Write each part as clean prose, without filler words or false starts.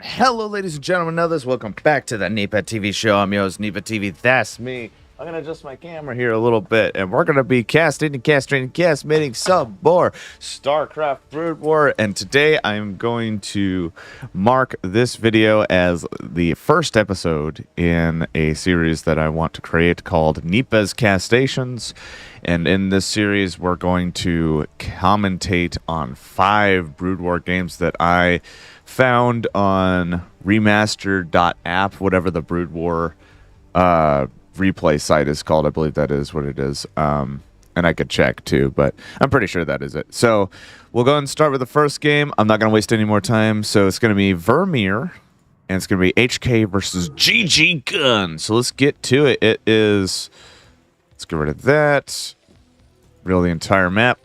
Hello, ladies and gentlemen, others. Welcome back to the Nipaa TV show. I'm your host, Nipaa TV. That's me. I'm going to adjust my camera here a little bit, and we're going to be castmating some more StarCraft Brood War. And today I'm going to mark this video as the first episode in a series that I want to create called Nipaa's Castastions. And in this series, we're going to commentate on 5 Brood War games that I found on remastered.app, whatever the Brood War replay site is called. I believe that is what it is. And I could check too, but I'm pretty sure that is it. So we'll go and start with the first game. I'm not going to waste any more time. So it's going to be Vermeer, and it's going to be HK versus GG Gun. So let's get to it. Let's get rid of that. Reveal the entire map.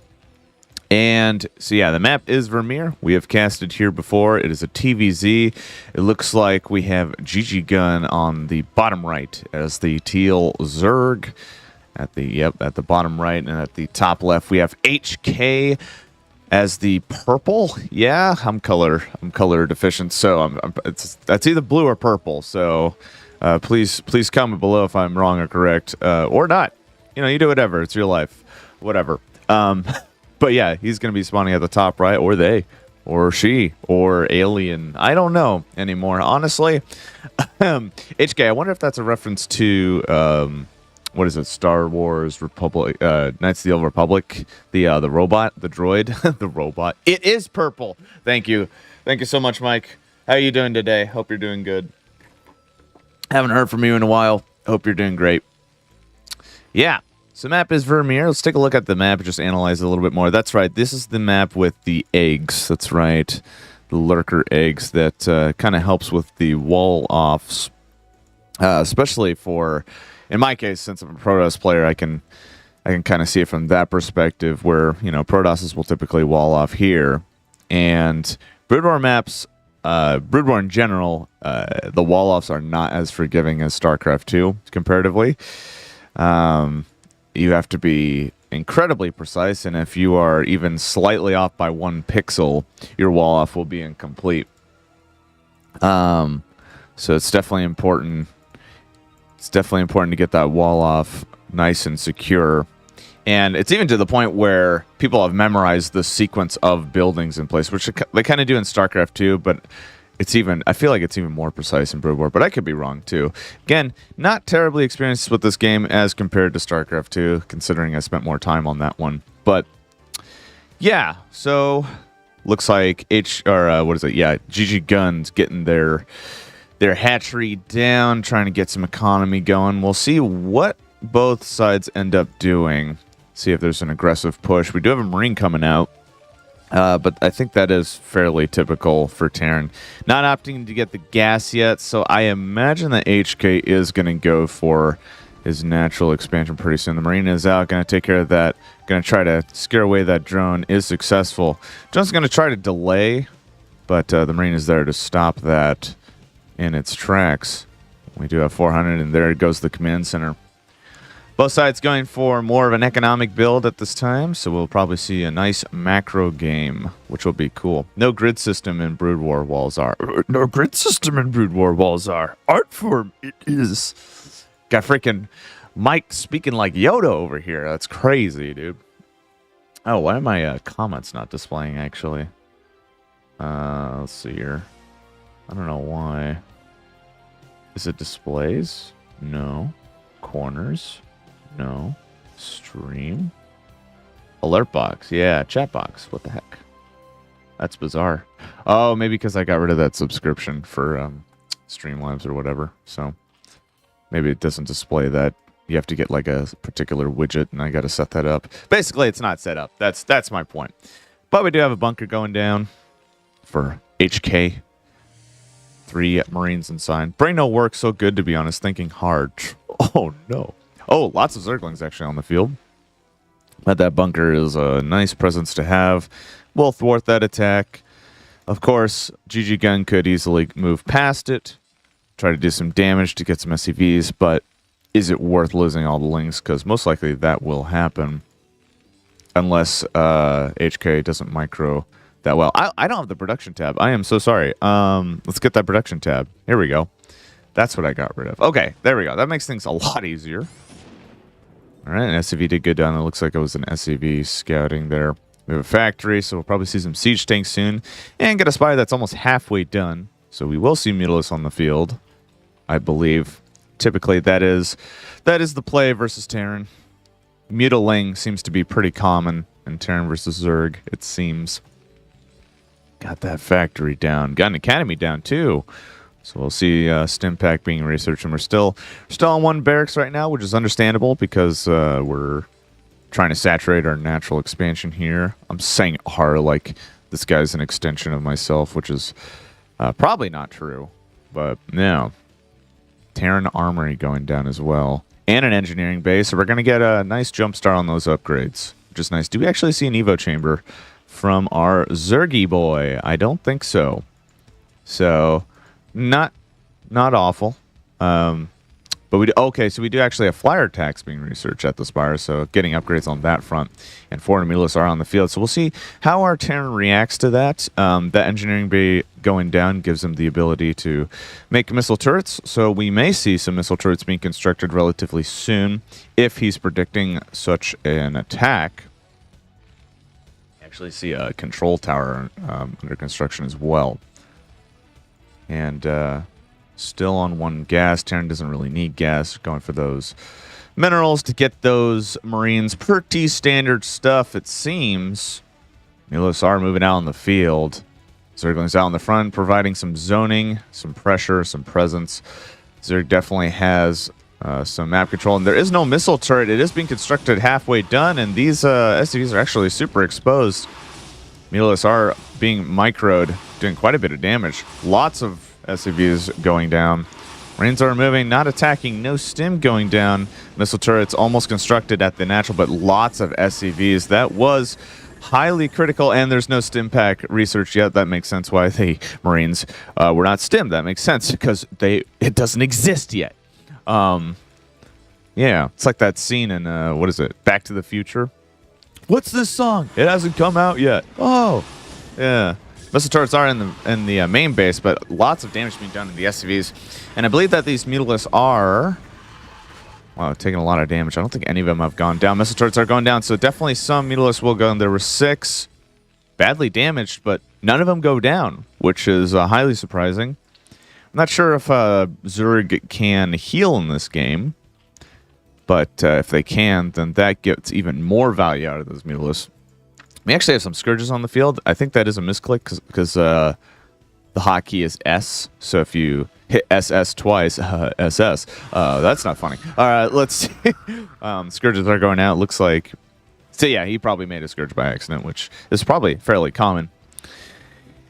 And so, yeah, the map is Vermeer. We have casted here before. It is a TVZ. It looks like we have GG Gun on the bottom right as the teal Zerg. At the bottom right, and at the top left, we have HK as the purple. Yeah, I'm color deficient, so that's either blue or purple. So please comment below if I'm wrong or correct, or not. You know, you do whatever. It's your life, whatever. But yeah, he's going to be spawning at the top right, or they, or she, or alien. I don't know anymore, honestly. HK, I wonder if that's a reference to, what is it, Star Wars Republic, Knights of the Old Republic, the robot, the droid, the robot. It is purple. Thank you. Thank you so much, Mike. How are you doing today? Hope you're doing good. Haven't heard from you in a while. Hope you're doing great. Yeah. So map is Vermeer. Let's take a look at the map and just analyze it a little bit more. That's right. This is the map with the eggs. That's right. The lurker eggs that kind of helps with the wall offs. Especially for, in my case, since I'm a Protoss player, I can kind of see it from that perspective where, you know, Protosses will typically wall off here. And Brood War maps, Brood War in general, the wall offs are not as forgiving as StarCraft 2 comparatively. You have to be incredibly precise, and if you are even slightly off by 1 pixel, your wall off will be incomplete. So it's definitely important. It's definitely important to get that wall off nice and secure. And it's even to the point where people have memorized the sequence of buildings in place, which they kind of do in StarCraft 2, but I feel like it's even more precise in Brood War, but I could be wrong too. Again, not terribly experienced with this game as compared to StarCraft 2, considering I spent more time on that one. But yeah, so looks like GG Guns getting their hatchery down, trying to get some economy going. We'll see what both sides end up doing. See if there's an aggressive push. We do have a Marine coming out. But I think that is fairly typical for Terran. Not opting to get the gas yet, so I imagine that HK is going to go for his natural expansion pretty soon. The Marine is out, going to take care of that, going to try to scare away that drone, is successful. Drone's going to try to delay, but the Marine is there to stop that in its tracks. We do have 400, and there goes the command center. Both sides going for more of an economic build at this time, so we'll probably see a nice macro game, which will be cool. No grid system in Brood War walls are. No grid system in Brood War walls are. Art form it is. Got freaking Mike speaking like Yoda over here. That's crazy, dude. Oh, why are my comments not displaying, actually? Let's see here. I don't know why. Is it displays? No. Corners? No. Stream. Alert box. Yeah, chat box. What the heck? That's bizarre. Oh, maybe because I got rid of that subscription for Streamlabs or whatever. So maybe it doesn't display that. You have to get like a particular widget, and I got to set that up. Basically, it's not set up. That's my point. But we do have a bunker going down for HK. 3 Marines inside. Brain no work so good, to be honest. Thinking hard. Oh, no. Oh, lots of Zerglings actually on the field. But that bunker is a nice presence to have. We'll thwart that attack. Of course, GG Gun could easily move past it. Try to do some damage to get some SCVs. But is it worth losing all the links? Because most likely that will happen. Unless HK doesn't micro that well. I don't have the production tab. I am so sorry. Let's get that production tab. Here we go. That's what I got rid of. Okay, there we go. That makes things a lot easier. All right, an SCV did go down. It looks like it was an SCV scouting there. We have a factory, so we'll probably see some siege tanks soon. And get a spy that's almost halfway done. So we will see Mutalisk on the field, I believe. Typically, that is the play versus Terran. Mutiling seems to be pretty common in Terran versus Zerg, it seems. Got that factory down. Got an academy down, too. So we'll see Stimpack being researched. And we're still on one barracks right now, which is understandable because we're trying to saturate our natural expansion here. I'm saying R like this guy's an extension of myself, which is probably not true. But, no. Terran Armory going down as well. And an engineering base. So we're going to get a nice jump start on those upgrades, which is nice. Do we actually see an Evo chamber from our Zergy boy? I don't think so. So, not awful. But so we do actually have flyer attacks being researched at the Spire, so getting upgrades on that front. And 400 Mutalisks are on the field, so we'll see how our Terran reacts to that. That engineering bay going down gives them the ability to make missile turrets, so we may see some missile turrets being constructed relatively soon if he's predicting such an attack. Actually see a control tower under construction as well. And still on one gas. Terran doesn't really need gas. Going for those minerals to get those Marines. Pretty standard stuff, it seems. Mutalisks are moving out on the field. Zerglings out in the front, providing some zoning, some pressure, some presence. Zerg definitely has some map control. And there is no missile turret. It is being constructed halfway done, and these SCVs are actually super exposed. Mutalisks are being microed, doing quite a bit of damage. Lots of SCVs going down. Marines are moving, not attacking, no stim going down. Missile turrets almost constructed at the natural, but lots of SCVs. That was highly critical, and there's no stim pack research yet. That makes sense why the Marines were not stimmed. That makes sense because it doesn't exist yet. Yeah, it's like that scene in, what is it, Back to the Future? What's this song? It hasn't come out yet. Oh, yeah. Missile turrets are in the main base, but lots of damage being done in the SCVs. And I believe that these Mutalisks are taking a lot of damage. I don't think any of them have gone down. Missile turrets are going down, so definitely some Mutalisks will go. And there were 6 badly damaged, but none of them go down, which is highly surprising. I'm not sure if Zerg can heal in this game, but if they can, then that gets even more value out of those Mutalisks. We actually have some Scourges on the field. I think that is a misclick because the hotkey is S. So if you hit SS twice, SS, that's not funny. All right, let's see. Scourges are going out. Looks like... So yeah, he probably made a Scourge by accident, which is probably fairly common.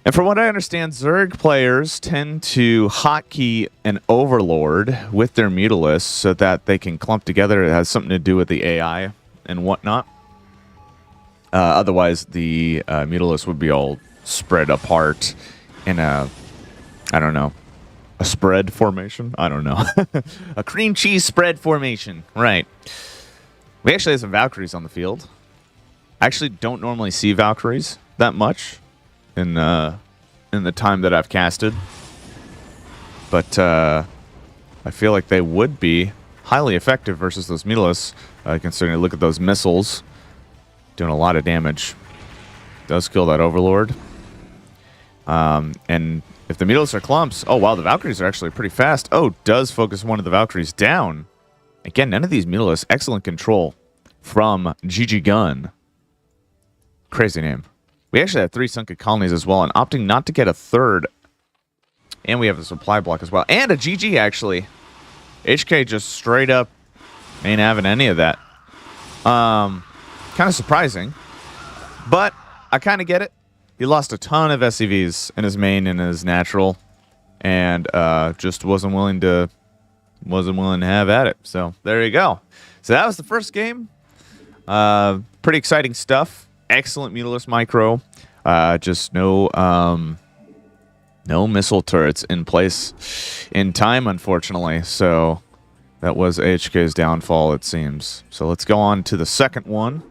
And from what I understand, Zerg players tend to hotkey an Overlord with their Mutalisks so that they can clump together. It has something to do with the AI and whatnot. Otherwise, the Mutalisks would be all spread apart in a spread formation? I don't know. A cream cheese spread formation. Right. We actually have some Valkyries on the field. I actually don't normally see Valkyries that much in the time that I've casted. But I feel like they would be highly effective versus those Mutalisks, considering look at those missiles. Doing a lot of damage. Does kill that Overlord. And if the Mutalisks are clumps... Oh, wow, the Valkyries are actually pretty fast. Oh, does focus one of the Valkyries down. Again, none of these Mutalisks. Excellent control from GG Gun. Crazy name. We actually have 3 sunken colonies as well, and opting not to get a 3rd. And we have a supply block as well. And a GG, actually. HK just straight up ain't having any of that. Kind of surprising, but I kind of get it. He lost a ton of SCVs in his main and his natural, and just wasn't willing to have at it. So there you go. So that was the first game. Pretty exciting stuff. Excellent Mutalisk micro. Just no missile turrets in place in time, unfortunately. So that was AHK's downfall, it seems. So let's go on to the second one.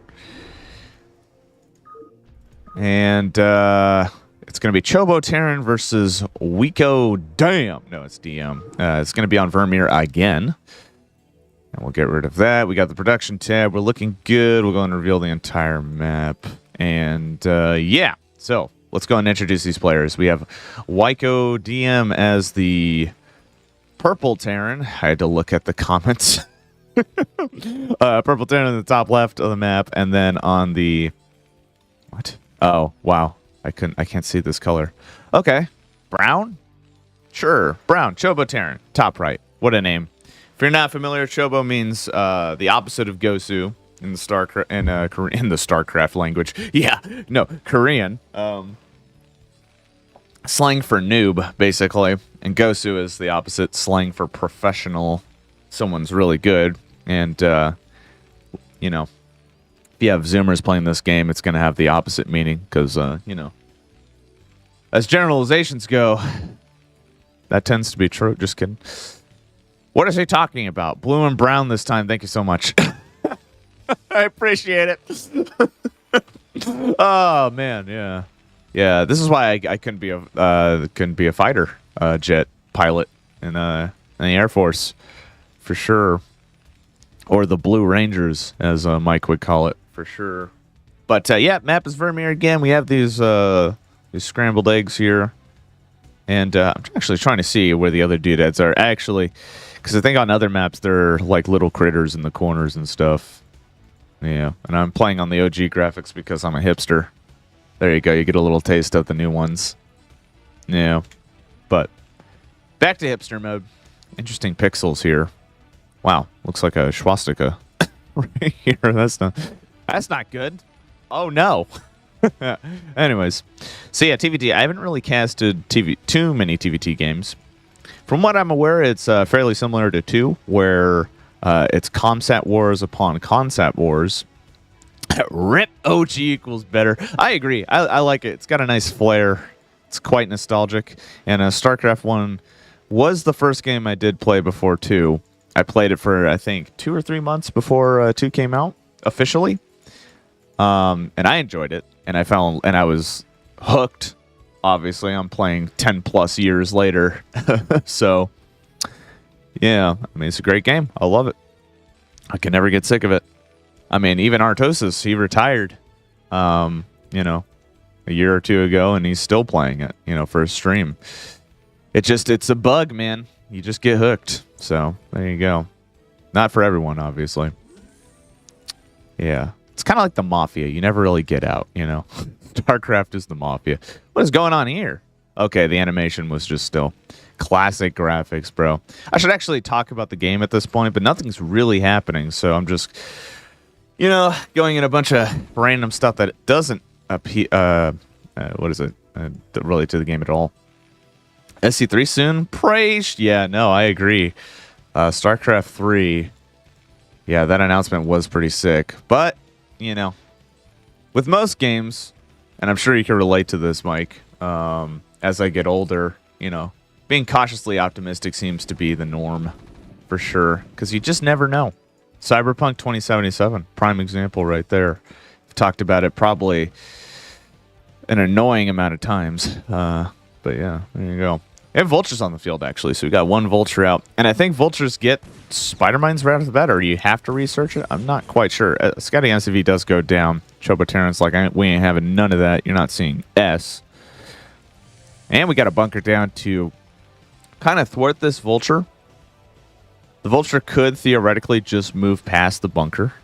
And it's going to be Chobo Terran versus Wiko Dam. No, it's DM. It's going to be on Vermeer again. And we'll get rid of that. We got the production tab. We're looking good. We'll go and reveal the entire map. And yeah, so let's go and introduce these players. We have Wiko DM as the purple Terran. I had to look at the comments. Purple Terran in the top left of the map. And then on the... What? Oh, wow. I can't see this color. Okay. Brown? Sure. Brown. Chobo Terran. Top right. What a name. If you're not familiar, Chobo means the opposite of Gosu in the StarCraft language. Yeah, no, Korean. Slang for noob, basically. And Gosu is the opposite, slang for professional. Someone's really good. And, you know, if you have Zoomers playing this game, it's going to have the opposite meaning. Because, you know, as generalizations go, that tends to be true. Just kidding. What is he talking about? Blue and brown this time. Thank you so much. I appreciate it. Oh man, yeah, yeah. This is why I couldn't be a fighter jet pilot in the Air Force for sure, or the Blue Rangers as Mike would call it for sure. But yeah, map is Vermeer again. We have these scrambled eggs here, and I'm actually trying to see where the other doodads are actually. Because I think on other maps, they're like little critters in the corners and stuff. Yeah, and I'm playing on the OG graphics because I'm a hipster. There you go, you get a little taste of the new ones. Yeah, but back to hipster mode. Interesting pixels here. Wow, looks like a swastika right here. That's not good. Oh no. Anyways, so yeah, TVT. I haven't really casted too many TVT games. From what I'm aware, it's fairly similar to 2, where it's Comsat Wars upon Consat Wars. RIP OG equals better. I agree. I like it. It's got a nice flair. It's quite nostalgic. And StarCraft 1 was the first game I did play before 2. I played it for, I think, 2 or 3 months before 2 came out, officially. And I enjoyed it. And I was hooked. Obviously, I'm playing 10 plus years later. So, yeah, I mean, it's a great game. I love it. I can never get sick of it. I mean, even Artosis, he retired, you know, a year or 2 ago, and he's still playing it, you know, for a stream. It's a bug, man. You just get hooked. So, there you go. Not for everyone, obviously. Yeah. It's kind of like the Mafia. You never really get out, you know. StarCraft is the Mafia. What is going on here? Okay, the animation was just still classic graphics, bro. I should actually talk about the game at this point, but nothing's really happening, so I'm just, you know, going in a bunch of random stuff that doesn't relate to the game at all. SC3 soon? Praised? Yeah, no, I agree. StarCraft 3, yeah, that announcement was pretty sick, but, you know, with most games, and I'm sure you can relate to this, Mike, as I get older, you know, being cautiously optimistic seems to be the norm, for sure, because you just never know. Cyberpunk 2077, prime example right there. I've talked about it probably an annoying amount of times, but yeah, there you go. We have vultures on the field, actually, so we got 1 vulture out, and I think vultures get spider mines right off the bat, or you have to research it. I'm not quite sure. Scotty NCV does go down. Chobo Terran's like, we ain't having none of that. You're not seeing S. And we got a bunker down to kind of thwart this vulture. The vulture could theoretically just move past the bunker,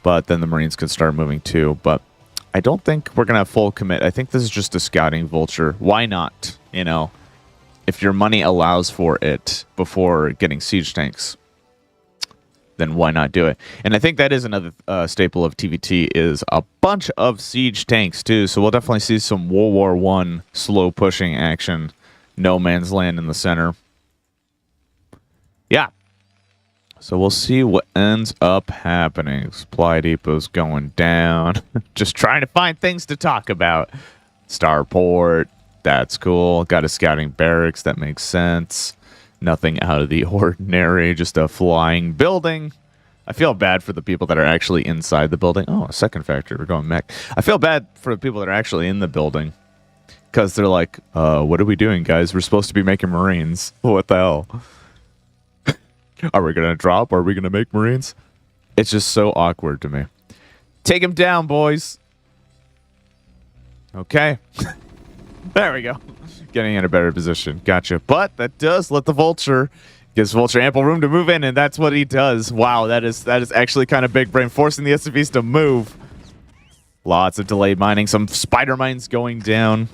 but then the Marines could start moving too. But I don't think we're going to have full commit. I think this is just a scouting vulture. Why not? You know, if your money allows for it before getting siege tanks, then why not do it? And I think that is another staple of TVT is a bunch of siege tanks too. So we'll definitely see some World War I slow pushing action, no man's land in the center. Yeah. So we'll see what ends up happening. Supply depot's going down. Just trying to find things to talk about. Starport. That's cool. Got a scouting barracks. That makes sense. Nothing out of the ordinary. Just a flying building. I feel bad for the people that are actually inside the building. Oh, a second factory. We're going mech. I feel bad for the people that are actually in the building because they're like, what are we doing, guys? We're supposed to be making Marines. What the hell? Are we going to drop? Are we going to make Marines? It's just so awkward to me. Take him down, boys. Okay. There we go. Getting in a better position. Gotcha. But that does let the Vulture... Gives Vulture ample room to move in, and that's what he does. Wow, that is actually kind of big brain, forcing the SCVs to move. Lots of delayed mining, some spider mines going down.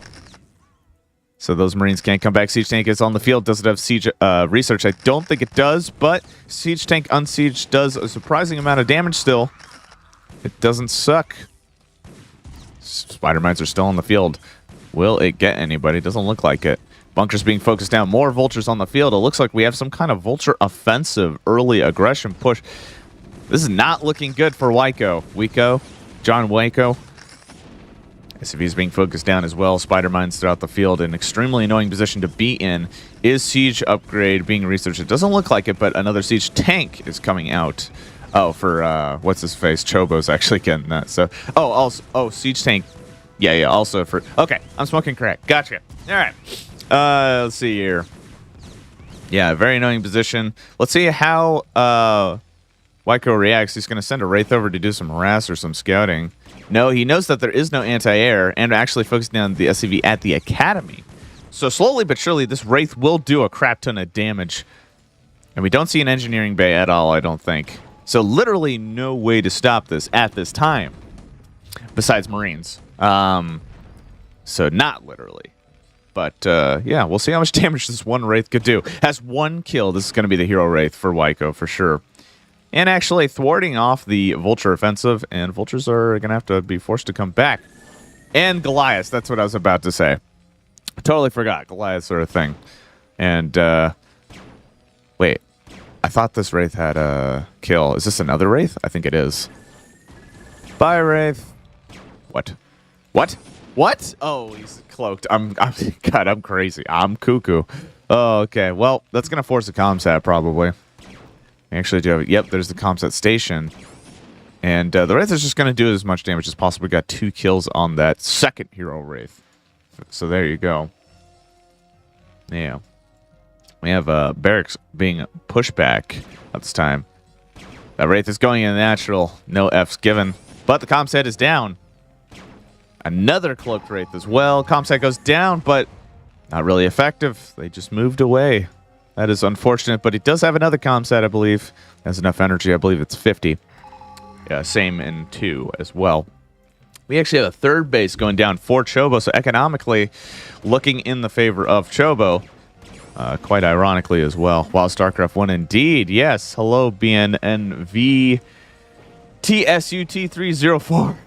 So those Marines can't come back. Siege Tank is on the field. Does it have siege research? I don't think it does, but Siege Tank Unsiege does a surprising amount of damage still. It doesn't suck. Spider mines are still on the field. Will it get anybody? Doesn't look like it. Bunkers being focused down. More Vultures on the field. It looks like we have some kind of Vulture offensive early aggression push. This is not looking good for Waco. John Waco. SCVs being focused down as well. Spider mines throughout the field. An extremely annoying position to be in. Is Siege upgrade being researched? It doesn't look like it, but another Siege Tank is coming out. Oh, for, what's his face? Chobo's actually getting that. So, Siege Tank. Yeah, also for... Okay, I'm smoking crack. Gotcha. All right. Let's see here. Yeah, very annoying position. Let's see how Waiko reacts. He's going to send a Wraith over to do some harass or some scouting. No, he knows that there is no anti-air and actually focusing on the SCV at the Academy. So slowly but surely, this Wraith will do a crap ton of damage. And we don't see an engineering bay at all, I don't think. So literally no way to stop this at this time. Besides Marines. So not literally. But, yeah, we'll see how much damage this one Wraith could do. Has one kill. This is going to be the hero Wraith for Waiko, for sure. And actually thwarting off the Vulture offensive, and Vultures are going to have to be forced to come back. And Goliaths, that's what I was about to say. I totally forgot. Goliaths are a thing. And, wait. I thought this Wraith had a kill. Is this another Wraith? I think it is. Bye, Wraith. What? What? Oh, he's cloaked. God, I'm crazy. I'm cuckoo. Oh, okay. Well, that's going to force a comsat, probably. We actually do have it. Yep, there's the comsat station. And the Wraith is just going to do as much damage as possible. We got 2 kills on that second hero Wraith. So there you go. Yeah. We have barracks being pushed back at this time. That Wraith is going in natural. No F's given. But the comsat is down. Another cloaked Wraith as well. Comsat goes down, but not really effective. They just moved away. That is unfortunate, but he does have another Comsat, I believe. Has enough energy. I believe it's 50. Yeah, same in 2 as well. We actually have a third base going down for Chobo, so economically looking in the favor of Chobo. Quite ironically as well. Wow, StarCraft 1 indeed. Yes. Hello, BNNV TSUT304.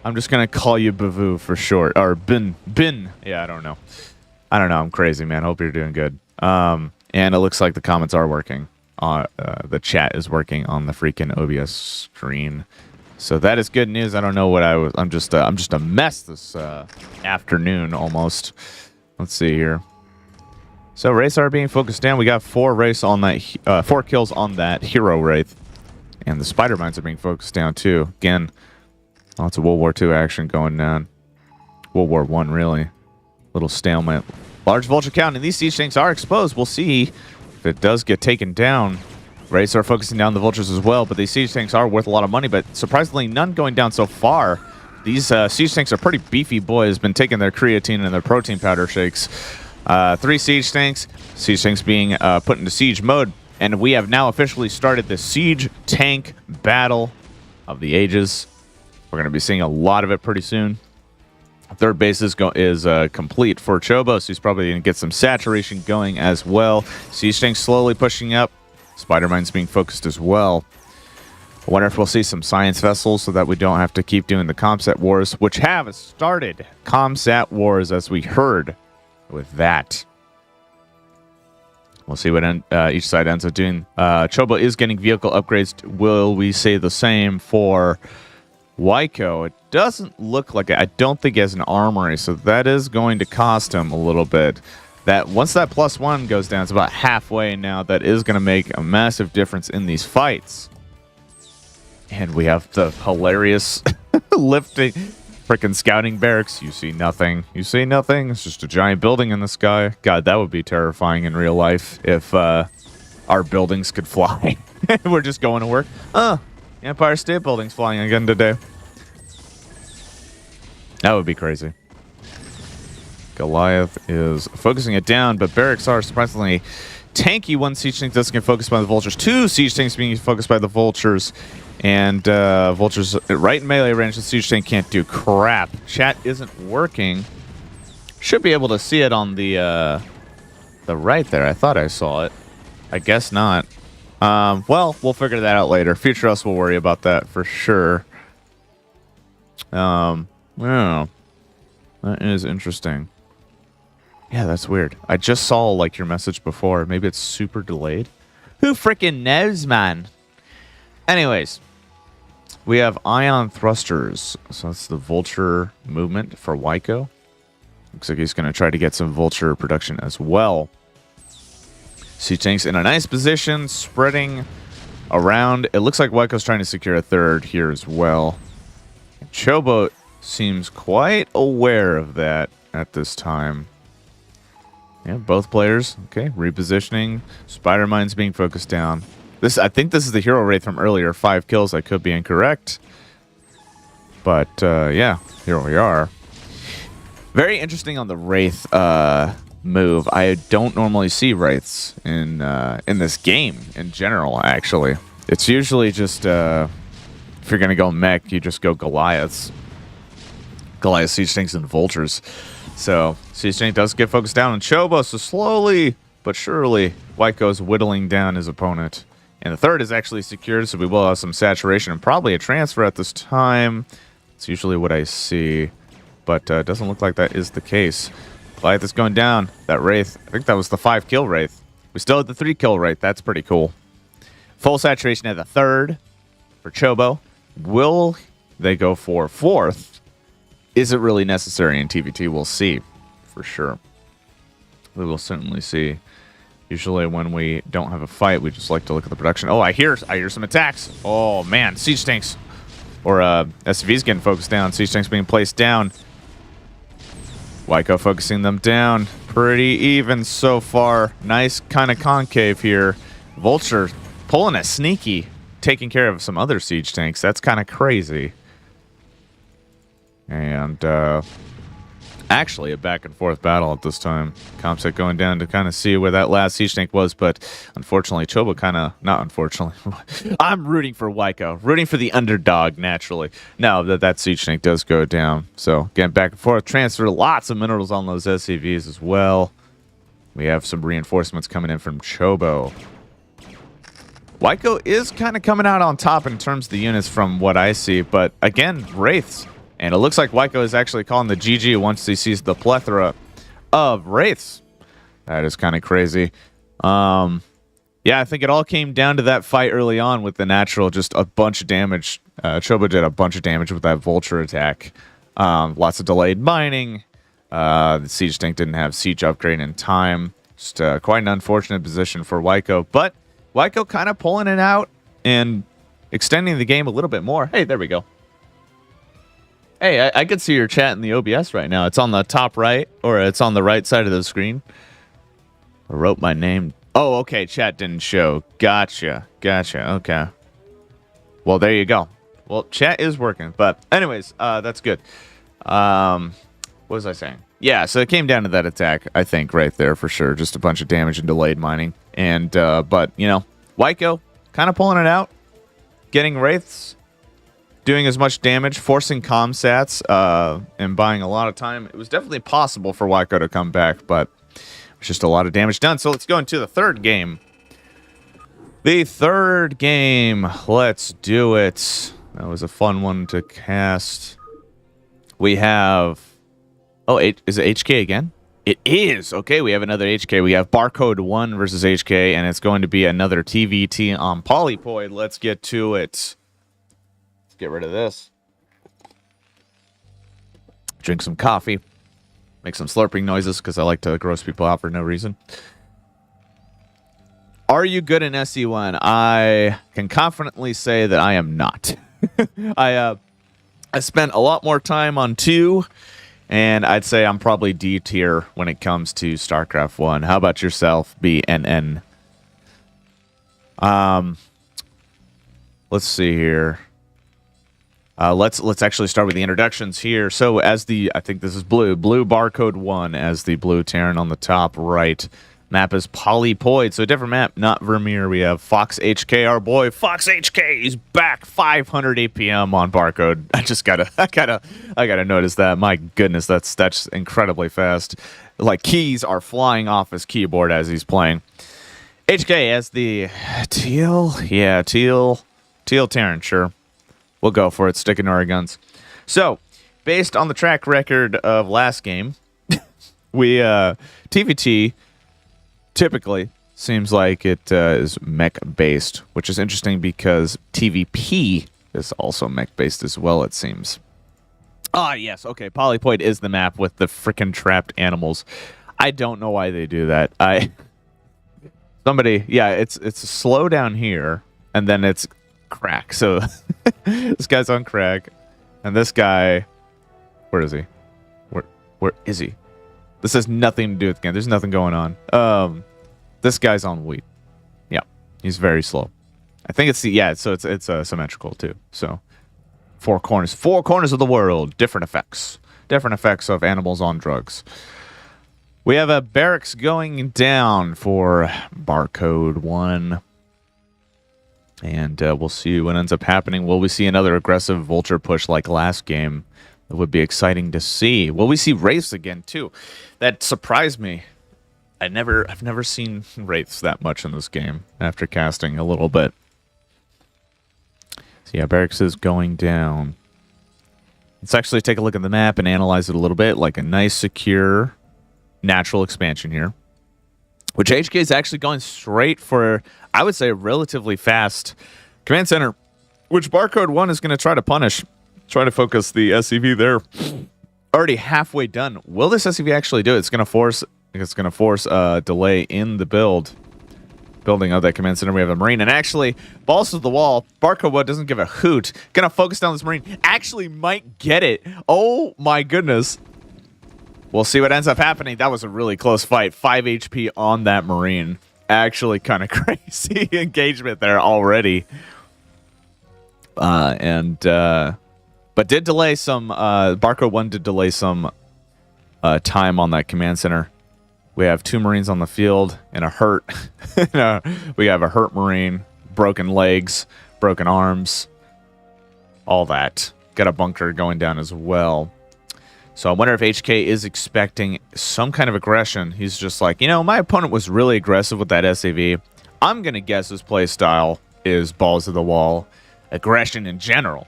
I'm just going to call you Bavu for short. Or Bin. Yeah, I don't know. I'm crazy, man. Hope you're doing good. And it looks like the comments are working. The chat is working on the freaking OBS screen. So that is good news. I don't know what I was... I'm just a mess this afternoon, almost. Let's see here. So Wraiths are being focused down. We got 4 Wraiths on that... 4 kills on that hero Wraith. And the Spider Mines are being focused down, too. Again... Lots of World War II action going down. World War I, really. Little stalemate. Large Vulture count, and these Siege Tanks are exposed. We'll see if it does get taken down. Wraiths are focusing down the Vultures as well, but these Siege Tanks are worth a lot of money, but surprisingly, none going down so far. These Siege Tanks are pretty beefy boys. Been taking their creatine and their protein powder shakes. 3 Siege Tanks. Siege Tanks being put into siege mode. And we have now officially started the Siege Tank Battle of the Ages. We're going to be seeing a lot of it pretty soon. Third base is complete for Chobo, so he's probably going to get some saturation going as well. Siege Tank slowly pushing up. Spider Mine's being focused as well. I wonder if we'll see some science vessels so that we don't have to keep doing the Comsat Wars, which have started. Comsat Wars, as we heard with that. We'll see what each side ends up doing. Chobo is getting vehicle upgrades. Will we say the same for... Waiko? It doesn't look like it. I don't think he has an armory, so that is going to cost him a little bit. that once that +1 goes down, it's about halfway now. That is going to make a massive difference in these fights. And we have the hilarious lifting freaking scouting barracks. You see nothing. You see nothing. It's just a giant building in the sky. God, that would be terrifying in real life if our buildings could fly. We're just going to work. Empire State Building's flying again today. That would be crazy. Goliath is focusing it down, but barracks are surprisingly tanky. One siege tank doesn't get focused by the vultures. Two siege tanks being focused by the vultures. And vultures right in melee range. The siege tank can't do crap. Chat isn't working. Should be able to see it on the right there. I thought I saw it. I guess not. Well, we'll figure that out later. Future us will worry about that for sure. Yeah. That is interesting. Yeah, that's weird. I just saw, like, your message before. Maybe it's super delayed. Who freaking knows, man? Anyways, we have ion thrusters. So that's the vulture movement for Wyko. Looks like he's going to try to get some vulture production as well. Siege tanks in a nice position, spreading around. It looks like Wyko's trying to secure a third here as well. Chobo seems quite aware of that at this time. Yeah, both players. Okay, repositioning. Spider Mine's being focused down. I think this is the hero wraith from earlier. 5 kills. I could be incorrect. But, yeah, here we are. Very interesting on the wraith move. I don't normally see wraiths in this game in general, actually. It's usually just, if you're going to go mech, you just go Goliaths. Goliath, siege tanks, and vultures. So, siege tank does get focused down on Chobo, so slowly but surely, Wyko's whittling down his opponent. And the third is actually secured, so we will have some saturation and probably a transfer at this time. It's usually what I see, but it doesn't look like that is the case. Goliath is going down. That wraith, I think that was the 5-kill wraith. We still have the 3-kill wraith. That's pretty cool. Full saturation at the third for Chobo. Will they go for fourth? Is it really necessary in TVT? We'll see, for sure. We will certainly see. Usually when we don't have a fight, we just like to look at the production. Oh, I hear some attacks. Oh, man. Siege tanks. Or SCVs getting focused down. Siege tanks being placed down. Wyko focusing them down. Pretty even so far. Nice kind of concave here. Vulture pulling a sneaky. Taking care of some other siege tanks. That's kind of crazy. And actually a back and forth battle at this time. Comset going down to kind of see where that last siege tank was, but unfortunately Chobo kind of, not unfortunately, I'm rooting for Wyko, rooting for the underdog naturally. No, that siege tank does go down. So again, back and forth, transfer lots of minerals on those SCVs as well. We have some reinforcements coming in from Chobo. Wyko is kind of coming out on top in terms of the units from what I see, but again, wraiths. And it looks like Wyko is actually calling the GG once he sees the plethora of wraiths. That is kind of crazy. Yeah, I think it all came down to that fight early on with the natural, just a bunch of damage. Chobo did a bunch of damage with that vulture attack. Lots of delayed mining. The siege tank didn't have siege upgrade in time. Just quite an unfortunate position for Wyko. But Wyko kind of pulling it out and extending the game a little bit more. Hey, there we go. Hey, I could see your chat in the OBS right now. It's on the top right, or it's on the right side of the screen. I wrote my name. Oh, okay, chat didn't show. Gotcha, okay. Well, there you go. Well, chat is working, but anyways, that's good. What was I saying? Yeah, so it came down to that attack, I think, right there for sure. Just a bunch of damage and delayed mining. And, but, you know, Wyko kind of pulling it out, getting wraiths, doing as much damage, forcing comsats, and buying a lot of time. It was definitely possible for Wyko to come back, but it's just a lot of damage done. So let's go into the third game. The third game. Let's do it. That was a fun one to cast. We have... Oh, is it HK again? It is. Okay, we have another HK. We have Barcode 1 versus HK, and it's going to be another TVT on Polypoid. Let's get to it. Get rid of this. Drink some coffee. Make some slurping noises because I like to gross people out for no reason. Are you good in SE1? I can confidently say that I am not. I spent a lot more time on 2, and I'd say I'm probably D tier when it comes to StarCraft 1. How about yourself, BNN? Let's see here. Let's actually start with the introductions here. So as I think this is blue barcode 1 as the blue Terran on the top right. Map is Polypoid, so a different map, not Vermeer. We have Fox HK, our boy Fox HK. He's back, 500 APM on barcode. I gotta notice that. My goodness, that's incredibly fast. Like keys are flying off his keyboard as he's playing. HK as the teal Terran, sure. We'll go for it, sticking to our guns. So, based on the track record of last game, we TVT typically seems like it is mech-based, which is interesting because TVP is also mech-based as well, it seems. Ah, yes, okay, Polypoid is the map with the frickin' trapped animals. I don't know why they do that. It's slow down here, and then it's crack. So, this guy's on crack, and this guy, where is he? Where is he? This has nothing to do with the game. There's nothing going on. This guy's on wheat. Yeah, he's very slow. I think it's symmetrical too. So 4 corners of the world, different effects of animals on drugs. We have a barracks going down for barcode 1. And we'll see what ends up happening. Will we see another aggressive vulture push like last game? It would be exciting to see. Will we see Wraiths again, too? That surprised me. I've never seen Wraiths that much in this game after casting a little bit. So yeah, barracks is going down. Let's actually take a look at the map and analyze it a little bit. Like a nice, secure, natural expansion here. Which HK is actually going straight for, I would say, a relatively fast command center, which barcode 1 is going to try to punish. Try to focus the SCV there. Already halfway done. Will this SCV actually do it? It's going to force a delay in the building of that command center. We have a Marine, and actually, balls to the wall. Barcode 1 doesn't give a hoot. Going to focus down this Marine. Actually might get it. Oh my goodness. We'll see what ends up happening. That was a really close fight. 5 HP on that Marine. Actually kind of crazy engagement there already. But did delay some, Barcode 1 did delay some time on that command center. We have 2 Marines on the field and a hurt. We have a hurt Marine, broken legs, broken arms, all that. Got a bunker going down as well. So I wonder if HK is expecting some kind of aggression. He's just like, my opponent was really aggressive with that SAV. I'm going to guess his play style is balls to the wall, aggression in general.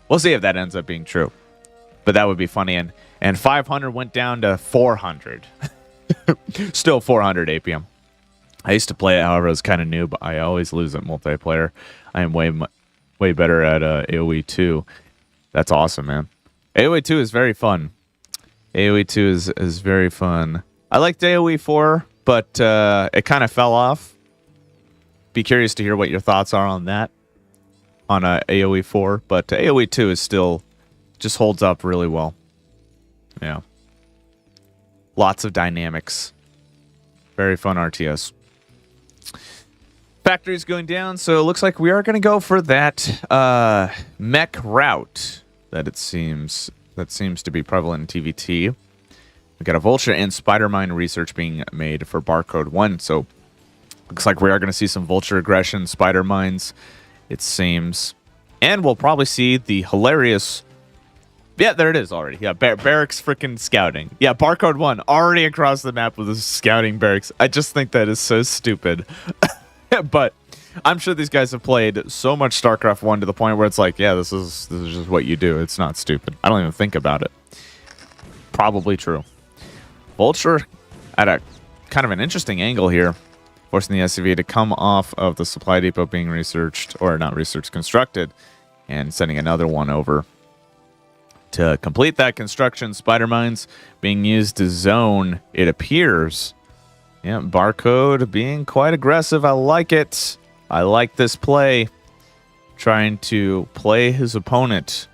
We'll see if that ends up being true. But that would be funny. And 500 went down to 400. Still 400 APM. I used to play it, however, I was kind of new, but I always lose at multiplayer. I am way better at AoE 2. That's awesome, man. AoE 2 is very fun. AoE 2 is very fun. I liked AoE 4, but it kind of fell off. Be curious to hear what your thoughts are on that. On AoE 4, but AoE 2 is still just holds up really well. Yeah. Lots of dynamics. Very fun RTS. Factory's going down, so it looks like we are going to go for that mech route that seems to be prevalent in TVT. We got a Vulture and Spider Mine research being made for Barcode 1, so looks like we are going to see some Vulture aggression, Spider Mines, it seems. And we'll probably see the hilarious... Yeah, there it is already. Yeah, barracks freaking scouting. Yeah, Barcode 1 already across the map with the scouting barracks. I just think that is so stupid. But I'm sure these guys have played so much StarCraft 1 to the point where it's like, yeah, this is just what you do. It's not stupid. I don't even think about it. Probably true. Vulture at a kind of an interesting angle here, forcing the SCV to come off of the supply depot being researched, or not researched, constructed, and sending another one over. To complete that construction, spider mines being used to zone, it appears. Yeah, Barcode being quite aggressive. I like it. I like this play. Trying to play his opponent.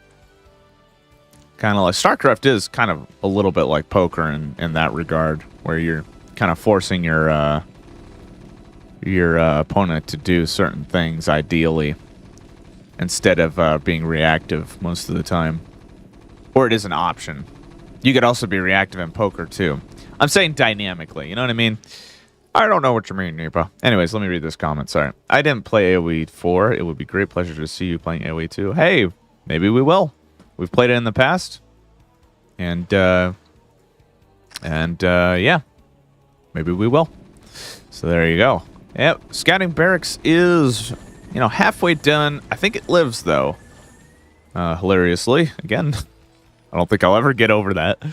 Kind of like StarCraft is kind of a little bit like poker in that regard, where you're kind of forcing your opponent to do certain things ideally, instead of being reactive most of the time. Or it is an option. You could also be reactive in poker too. I'm saying dynamically, you know what I mean? I don't know what you mean, Nipaa. Anyways, let me read this comment. Sorry. I didn't play AoE 4. It would be a great pleasure to see you playing AoE 2. Hey, maybe we will. We've played it in the past. And yeah. Maybe we will. So there you go. Yep, Scouting Barracks is, halfway done. I think it lives, though. Hilariously. Again, I don't think I'll ever get over that.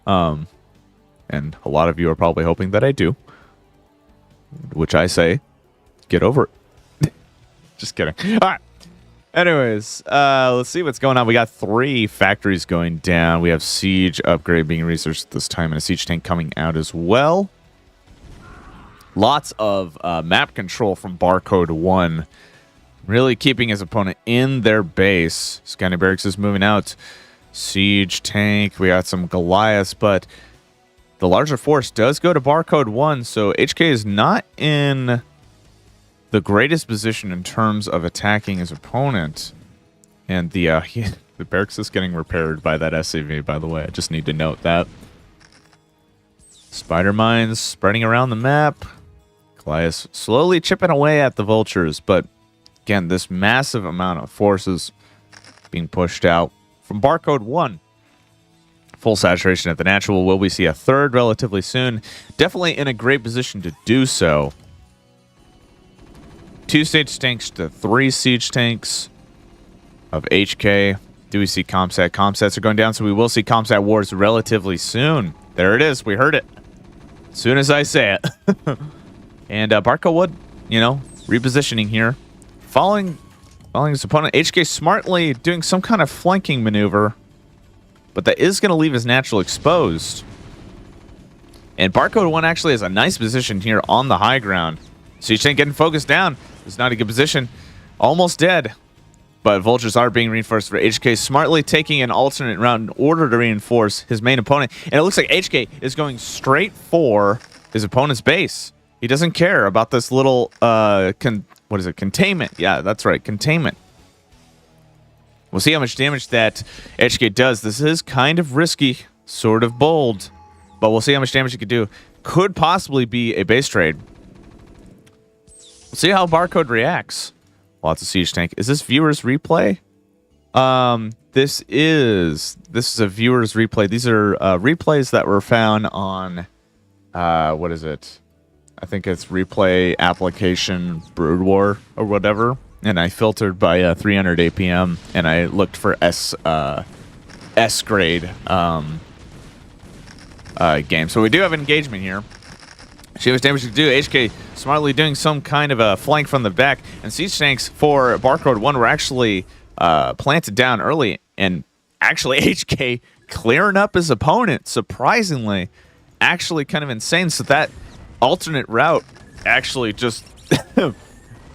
And a lot of you are probably hoping that I do. Which I say, get over it. Just kidding. All right. Anyways, let's see what's going on. We got 3 factories going down. We have Siege upgrade being researched at this time, and a Siege tank coming out as well. Lots of map control from Barcode 1. Really keeping his opponent in their base. Scouting Barracks is moving out. Siege tank. We got some Goliaths, but the larger force does go to Barcode 1, so HK is not in the greatest position in terms of attacking his opponent. And the barracks is getting repaired by that SCV, by the way. I just need to note that. Spider mines spreading around the map. Goliath slowly chipping away at the vultures, but again, this massive amount of forces being pushed out from Barcode 1. Full saturation at the natural. Will we see a third relatively soon? Definitely in a great position to do so. 2 siege tanks to 3 siege tanks of HK. Do we see Comsat? Comsats are going down, so we will see Comsat wars relatively soon. There it is. We heard it. As soon as I say it. And Barco Wood, repositioning here. Following his opponent. HK smartly doing some kind of flanking maneuver. But that is going to leave his natural exposed. And Barcode 1 actually has a nice position here on the high ground. Siege tank getting focused down. It's not a good position. Almost dead. But vultures are being reinforced for HK. Smartly taking an alternate route in order to reinforce his main opponent. And it looks like HK is going straight for his opponent's base. He doesn't care about this little, what is it? Containment. Yeah, that's right. Containment. We'll see how much damage that HK does. This is kind of risky, sort of bold, but we'll see how much damage it could do. Could possibly be a base trade. We'll see how Barcode reacts. Lots of siege tank. Is this viewers replay? This is a viewers replay. These are replays that were found on what is it? I think it's replay application Brood War or whatever. And I filtered by 300 APM, and I looked for S grade game. So we do have engagement here. See how much damage to do. HK smartly doing some kind of a flank from the back, and siege tanks for Barcode 1 were actually planted down early, and actually HK clearing up his opponent, surprisingly, actually kind of insane. So that alternate route actually just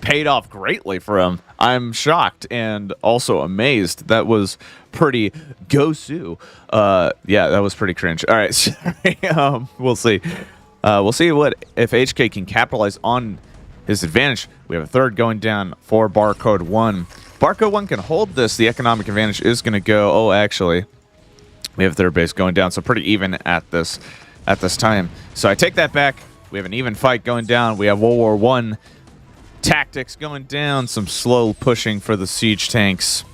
paid off greatly for him. I'm shocked and also amazed. That was pretty Gosu. Yeah, that was pretty cringe. All right, sorry. We'll see. We'll see what if HK can capitalize on his advantage. We have a third going down for Barcode 1. Barcode 1 can hold this. The economic advantage is going to go. Oh, actually, we have third base going down, so pretty even at this time. So I take that back. We have an even fight going down. We have World War 1 tactics going down. Some slow pushing for the siege tanks.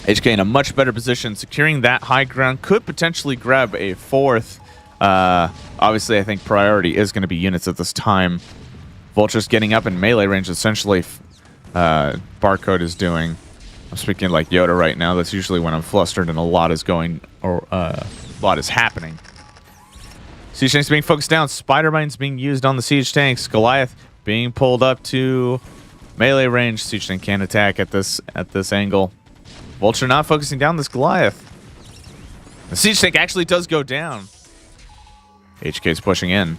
HK in a much better position. Securing that high ground. Could potentially grab a fourth. Obviously, I think priority is going to be units at this time. Vultures getting up in melee range, essentially, Barcode is doing. I'm speaking like Yoda right now. That's usually when I'm flustered and a lot is going, or a lot is happening. Siege tanks being focused down. Spider mines being used on the siege tanks. Goliath being pulled up to melee range. Siege tank can't attack at this angle. Vulture not focusing down this Goliath. The siege tank actually does go down. HK's pushing in.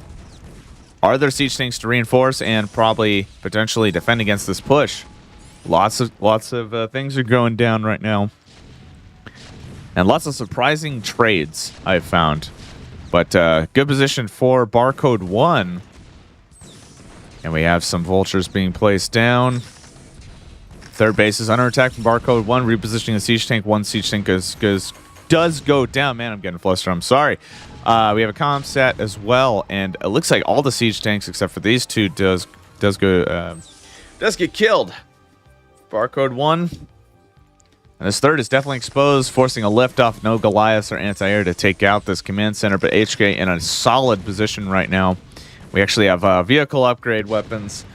Are there siege tanks to reinforce and probably potentially defend against this push? Lots of things are going down right now. And lots of surprising trades I've found. But good position for Barcode 1. And we have some vultures being placed down. Third base is under attack from Barcode 1, repositioning the siege tank. One siege tank does go down. Man, I'm getting flustered. I'm sorry. We have a comm set as well, and it looks like all the siege tanks except for these two does get killed. Barcode 1. And this third is definitely exposed, forcing a liftoff. No Goliaths or anti-air to take out this command center, but HK in a solid position right now. We actually have vehicle upgrade weapons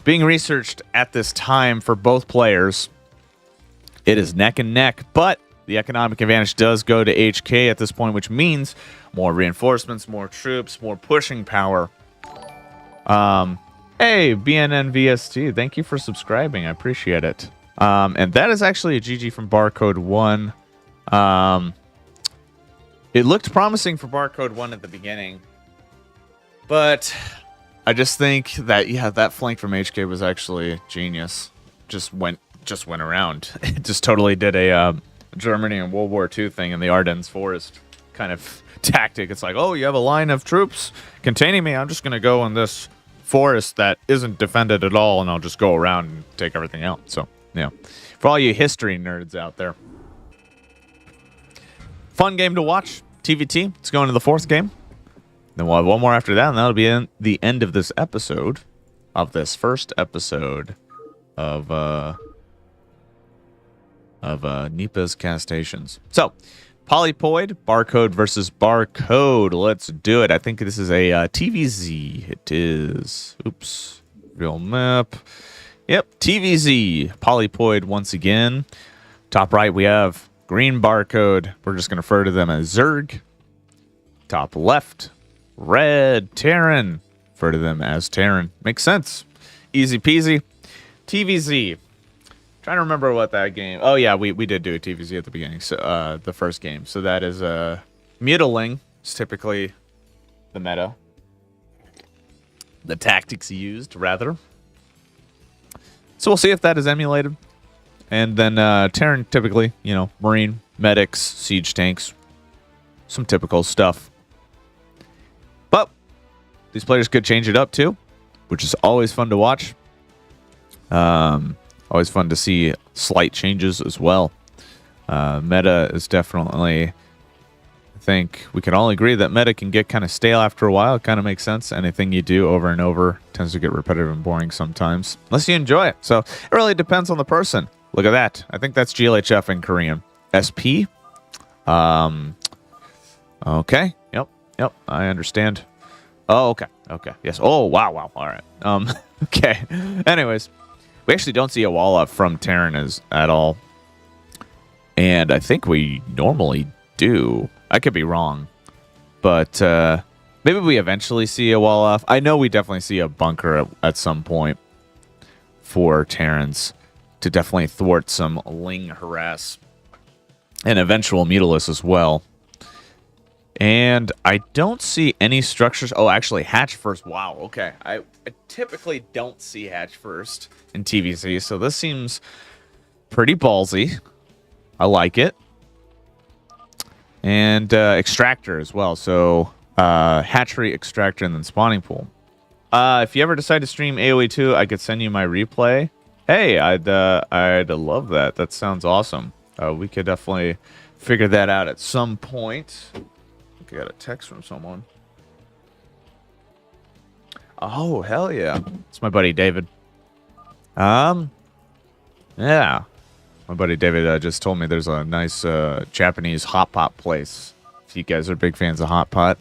being researched at this time for both players. It is neck and neck, but the economic advantage does go to HK at this point, which means more reinforcements, more troops, more pushing power. Hey, BNNVST, thank you for subscribing. I appreciate it. And that is actually a GG from Barcode 1. It looked promising for Barcode 1 at the beginning, but I just think that, yeah, that flank from HK was actually genius. Just went around. It just totally did a Germany and World War II thing in the Ardennes forest kind of tactic. It's like, oh, you have a line of troops containing me. I'm just going to go in this forest that isn't defended at all, and I'll just go around and take everything out. So, yeah. For all you history nerds out there. Fun game to watch. TVT. Let's go into the fourth game. Then we'll have one more after that, and that'll be the end of this episode, of this first episode of Nipaa's Castastions. So, Polypoid, Barcode versus Barcode. Let's do it. I think this is a TVZ. It is. Oops. Real map. Yep, TVZ. Polypoid once again. Top right, we have green Barcode. We're just going to refer to them as Zerg. Top left, red Terran. Refer to them as Terran. Makes sense. Easy peasy. TVZ. Trying to remember what that game. Oh yeah, we did do a TVZ at the beginning. So the first game. So that is Mutiling. It's typically the meta. The tactics used, rather. So we'll see if that is emulated. And then Terran, typically, you know, Marine, medics, siege tanks, some typical stuff. But these players could change it up too, which is always fun to watch. Always fun to see slight changes as well. Meta is definitely, I think we can all agree that meta can get kind of stale after a while. It kind of makes sense. Anything you do over and over tends to get repetitive and boring sometimes, unless you enjoy it. So it really depends on the person. Look at that. I think that's GLHF in Korean. SP. Okay. Yep. I understand. Oh, okay. Yes. Oh, wow. All right. Okay. Anyways. We actually don't see a wall up from Terran at all. And I think we normally do. I could be wrong. But maybe we eventually see a wall off. I know we definitely see a bunker at some point for Terrans to definitely thwart some Ling harass. And eventual Mutilis as well. And I don't see any structures. Oh, actually, hatch first. Wow, okay. I typically don't see hatch first in TVC, so this seems pretty ballsy. I like it. And extractor as well. So hatchery, extractor, and then spawning pool. If you ever decide to stream AoE 2, I could send you my replay. Hey, I'd love that. That sounds awesome. We could definitely figure that out at some point. I got a text from someone. Oh, hell yeah. It's my buddy David. Yeah. My buddy David just told me there's a nice Japanese hot pot place. If you guys are big fans of hot pot.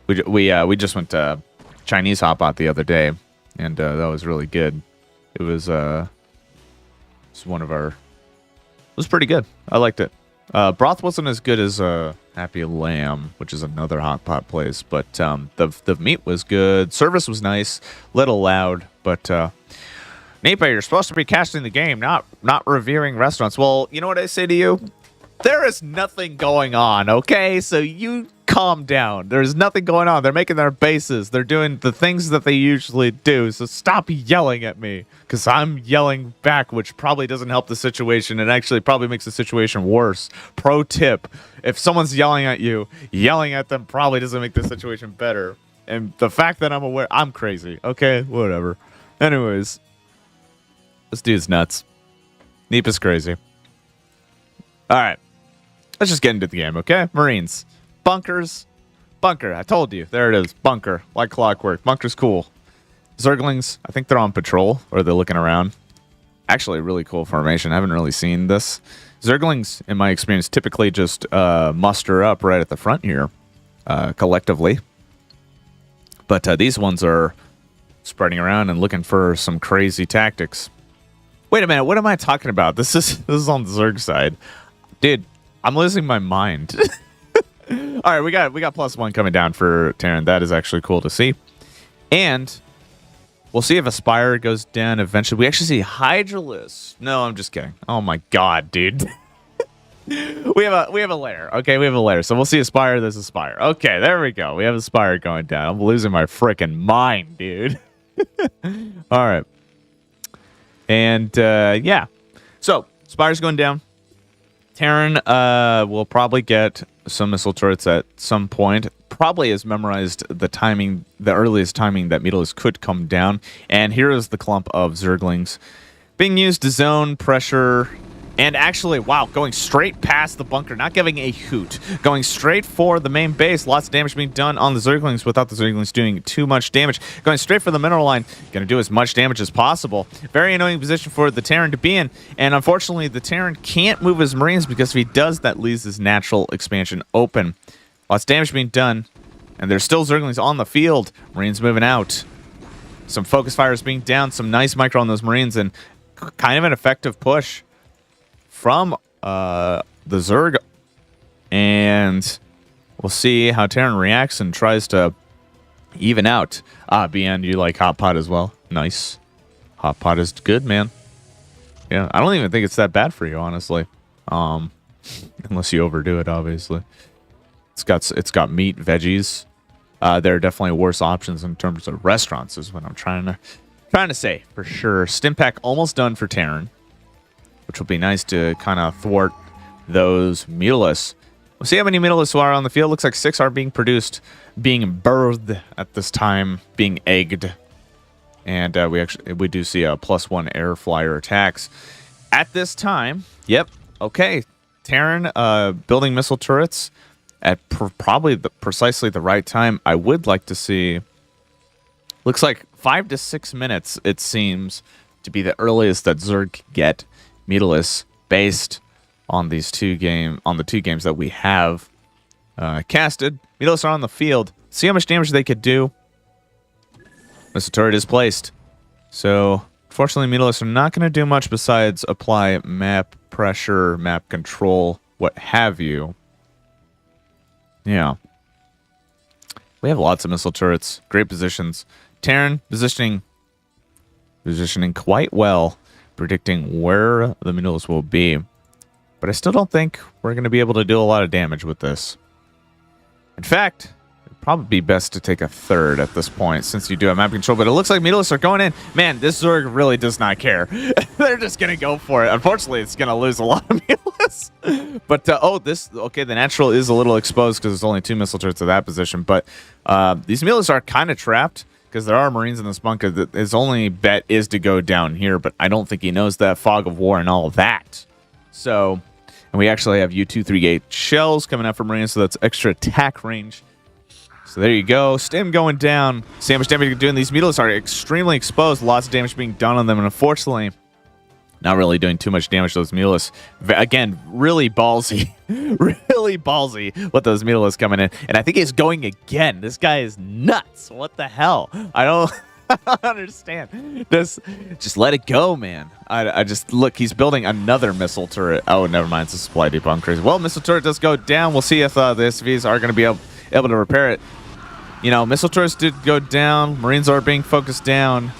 We just went to Chinese hot pot the other day, and that was really good. It was one of our... It was pretty good. I liked it. Broth wasn't as good as Happy Lamb, which is another hot pot place, but the meat was good. Service was nice, little loud, but Nipaa, you're supposed to be casting the game, not reviewing restaurants. Well, you know what I say to you? There is nothing going on, okay? So you calm down. There's nothing going on. They're making their bases. They're doing the things that they usually do. So stop yelling at me, because I'm yelling back, which probably doesn't help the situation. It actually probably makes the situation worse. Pro tip, if someone's yelling at you, yelling at them probably doesn't make the situation better. And the fact that I'm aware, I'm crazy. Okay, whatever. Anyways, this dude's nuts. Nipaa's crazy. All right. Let's just get into the game, okay? Marines. Bunkers. Bunker. I told you. There it is. Bunker. Like clockwork. Bunker's cool. Zerglings. I think they're on patrol, or they're looking around. Actually, really cool formation. I haven't really seen this. Zerglings, in my experience, typically just muster up right at the front here, collectively. But these ones are spreading around and looking for some crazy tactics. Wait a minute. What am I talking about? This is on the Zerg side. Dude, I'm losing my mind. All right, we got +1 coming down for Terran. That is actually cool to see. And we'll see if Aspire goes down eventually. We actually see Hydralisk. No, I'm just kidding. Oh my god, dude. we have a layer. Okay, we have a layer. So we'll see Aspire. There's Aspire. Okay, there we go. We have Aspire going down. I'm losing my freaking mind, dude. All right. And yeah. So Aspire's going down. Terran will probably get some missile turrets at some point. Probably has memorized the timing, the earliest timing that Meatless could come down. And here is the clump of Zerglings being used to zone pressure. And actually, wow, going straight past the bunker, not giving a hoot. Going straight for the main base. Lots of damage being done on the Zerglings without the Zerglings doing too much damage. Going straight for the mineral line. Going to do as much damage as possible. Very annoying position for the Terran to be in. And unfortunately, the Terran can't move his Marines, because if he does, that leaves his natural expansion open. Lots of damage being done. And there's still Zerglings on the field. Marines moving out. Some focus fires being down. Some nice micro on those Marines. And kind of an effective push from the Zerg, and we'll see how Terran reacts and tries to even out. BN, you like Hot Pot as well? Nice. Hot Pot is good, man. Yeah, I don't even think it's that bad for you, honestly. Unless you overdo it, obviously. It's got meat, veggies. There are definitely worse options in terms of restaurants, is what I'm trying to say for sure. Stimpak almost done for Terran, which will be nice to kind of thwart those Mutalists. We'll see how many Mutalists are on the field. Looks like 6 are being produced, being birthed at this time, being egged. And we do see a +1 air flyer attacks at this time. Yep. Okay. Terran building missile turrets at probably precisely the right time. I would like to see. Looks like 5 to 6 minutes, it seems, to be the earliest that Zerg can get Meatless based on the two games that we have casted. Meatless are on the field. See how much damage they could do. Missile turret is placed. So, unfortunately, Meatless are not going to do much besides apply map pressure, map control, what have you. Yeah. We have lots of missile turrets. Great positions. Terran positioning quite well, predicting where the Meatless will be. But I still don't think we're going to be able to do a lot of damage with this. In fact, it'd probably be best to take a third at this point, since you do have map control. But it looks like Meatless are going in. Man, this Zerg really does not care. They're just going to go for it. Unfortunately, it's going to lose a lot of Meatless. But, okay, the natural is a little exposed because there's only 2 missile turrets at that position. But these Meatless are kind of trapped, because there are Marines in this bunker. His only bet is to go down here, but I don't think he knows that fog of war and all that. So, and we actually have U-238 shells coming out from Marines, so that's extra attack range. So there you go. Stim going down. See how much damage you're doing. These Meatless are extremely exposed. Lots of damage being done on them, and unfortunately, not really doing too much damage to those Meatless. Again, really ballsy. Really ballsy with those Meatless coming in. And I think he's going again. This guy is nuts. What the hell? I don't understand. Just let it go, man. I just, look, he's building another missile turret. Oh, never mind. It's a supply depot. I'm crazy. Well, missile turret does go down. We'll see if the SVs are going to be able to repair it. You know, missile turrets did go down. Marines are being focused down.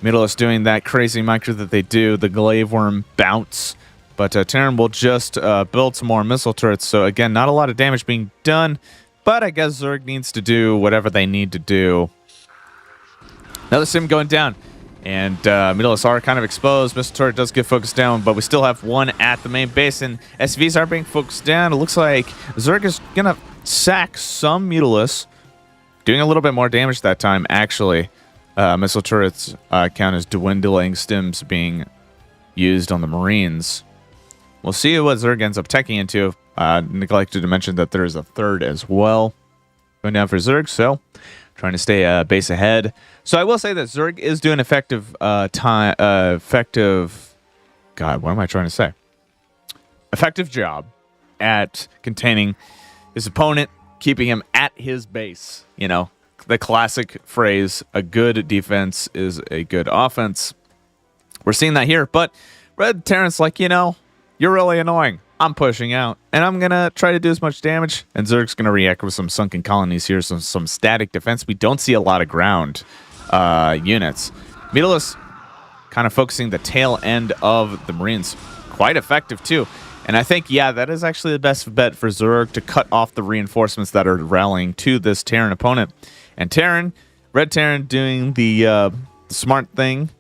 Mutalisk doing that crazy micro that they do, the glaive worm bounce. But Terran will just build some more missile turrets. So again, not a lot of damage being done. But I guess Zerg needs to do whatever they need to do. Another sim going down. And Mutalisks are kind of exposed. Missile turret does get focused down, but we still have one at the main base. And SVs are being focused down. It looks like Zerg is going to sack some Mutalisks. Doing a little bit more damage that time, actually. Missile turrets count as dwindling stims being used on the Marines. We'll see what Zerg ends up teching into. Neglected to mention that there is a third as well. Going down for Zerg, so trying to stay base ahead. So I will say that Zerg is doing effective effective job at containing his opponent, keeping him at his base. You know, the classic phrase, a good defense is a good offense. We're seeing that here, but Red Terran's like, you know, you're really annoying. I'm pushing out, and I'm going to try to do as much damage. And Zerg's going to react with some sunken colonies here, some static defense. We don't see a lot of ground units. Mutalisks kind of focusing the tail end of the Marines. Quite effective, too. And I think, yeah, that is actually the best bet for Zerg to cut off the reinforcements that are rallying to this Terran opponent. And Terran, Red Terran doing the smart thing.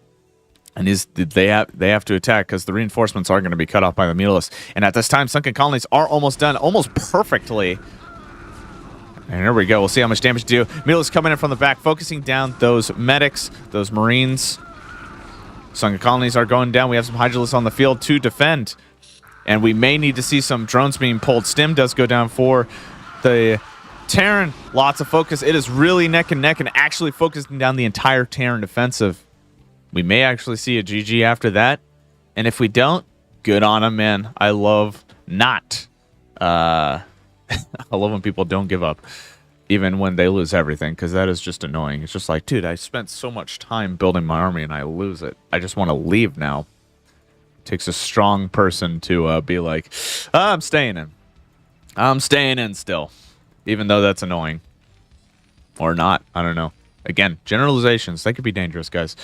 And they have to attack because the reinforcements are going to be cut off by the Mutalisks. And at this time, sunken colonies are almost done, almost perfectly. And here we go. We'll see how much damage to do. Mutalisks coming in from the back, focusing down those medics, those Marines. Sunken colonies are going down. We have some Hydralisks on the field to defend. And we may need to see some drones being pulled. Stim does go down for the Terran. Lots of focus. It is really neck and neck and actually focusing down the entire Terran defensive. We may actually see a GG after that. And if we don't, good on them, man. I love not. I love when people don't give up, even when they lose everything, because that is just annoying. It's just like, dude, I spent so much time building my army and I lose it. I just want to leave now. It takes a strong person to be like, I'm staying in. I'm staying in still, even though that's annoying. Or not. I don't know. Again, generalizations. They could be dangerous, guys.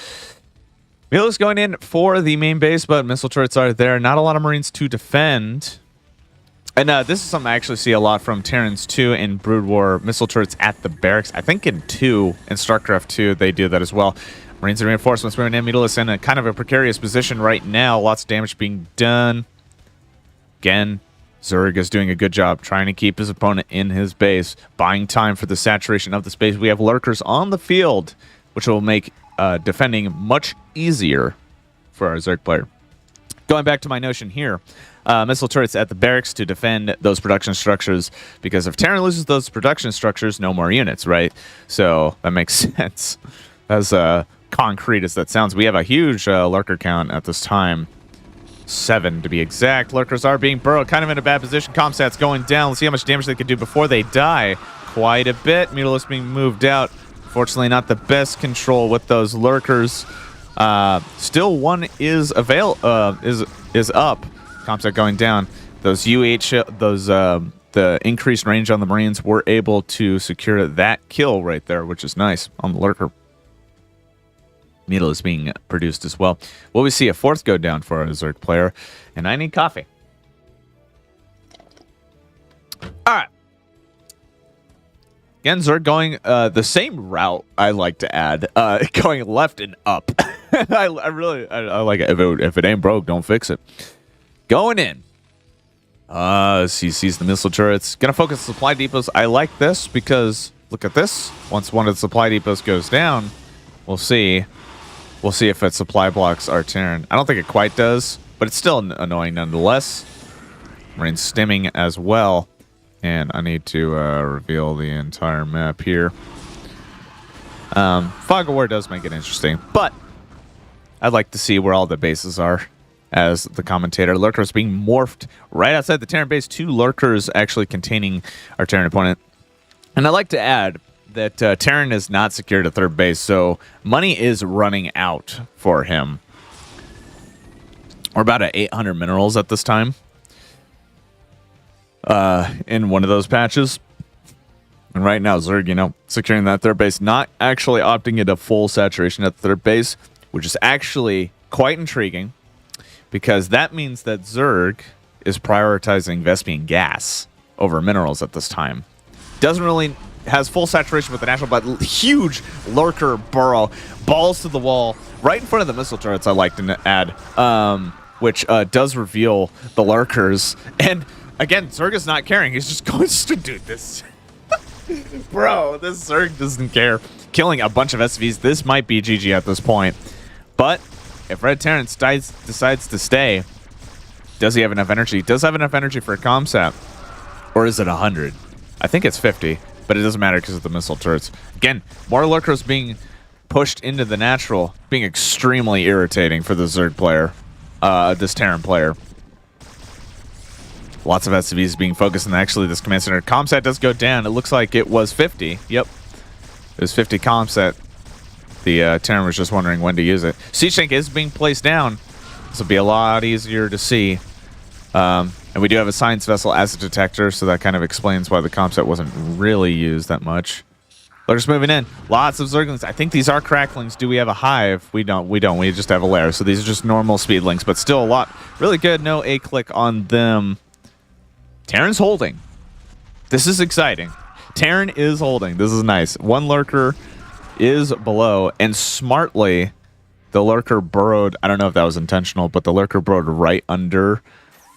Mutalisks going in for the main base, but missile turrets are there. Not a lot of Marines to defend. And this is something I actually see a lot from Terrans 2 in Brood War. Missile turrets at the barracks. I think in 2, in StarCraft 2, they do that as well. Marines and reinforcements moving in. Mutalisks in a kind of a precarious position right now. Lots of damage being done. Again, Zerg is doing a good job trying to keep his opponent in his base, buying time for the saturation of the space. We have lurkers on the field, which will make defending much easier for our Zerg player. Going back to my notion here, missile turrets at the barracks to defend those production structures, because if Terran loses those production structures, no more units, right? So that makes sense. As concrete as that sounds, we have a huge lurker count at this time. 7 to be exact. Lurkers are being burrowed, kind of in a bad position. Comsat's going down. Let's see how much damage they can do before they die. Quite a bit. Mutalisks being moved out. Fortunately, not the best control with those lurkers. Still, one is up. Comsat going down. Those the increased range on the Marines were able to secure that kill right there, which is nice on the lurker. Needle is being produced as well. Will we see a 4th go down for our Zerg player? And I need coffee. All right. Again, Zerg going the same route, I like to add, going left and up. I like it. If it ain't broke, don't fix it. Going in. He sees the missile turrets. Gonna focus supply depots. I like this because, look at this. Once one of the supply depots goes down, we'll see. We'll see if it supply blocks our Terran. I don't think it quite does, but it's still annoying nonetheless. Marines stimming as well. And I need to reveal the entire map here. Fog of War does make it interesting, but I'd like to see where all the bases are as the commentator. Lurkers being morphed right outside the Terran base. 2 lurkers actually containing our Terran opponent. And I'd like to add that Terran is not secured at 3rd base, so money is running out for him. We're about at 800 minerals at this time. In one of those patches. And right now, Zerg, securing that 3rd base, not actually opting into full saturation at the 3rd base. which is actually quite intriguing because that means that Zerg is prioritizing Vespian gas over minerals at this time. Doesn't really has full saturation with the natural, but huge lurker burrow, balls to the wall, right in front of the missile turrets. I like to add, which does reveal the lurkers. And again, Zerg is not caring. He's just going to do this. Bro, this Zerg doesn't care. Killing a bunch of SVs. This might be GG at this point. But if Red Terran decides to stay, does he have enough energy? He does have enough energy for a comsat. Or is it 100? I think it's 50, but it doesn't matter because of the missile turrets. Again, more lurkers being pushed into the natural, being extremely irritating for the Zerg player, this Terran player. Lots of SCVs being focused, and actually this command center comsat does go down. It looks like it was 50. Yep. It was 50 comsat. The Terran was just wondering when to use it. Siege tank is being placed down. This will be a lot easier to see. And we do have a science vessel as a detector, so that kind of explains why the comsat wasn't really used that much. Lurkers moving in. Lots of Zerglings. I think these are cracklings. Do we have a hive? We don't. We don't. We just have a lair. So these are just normal speedlings, but still a lot. Really good. No A-click on them. Terran's holding. This is exciting. Terran is holding. This is nice. One lurker is below, and smartly, the lurker burrowed. I don't know if that was intentional, but the lurker burrowed right under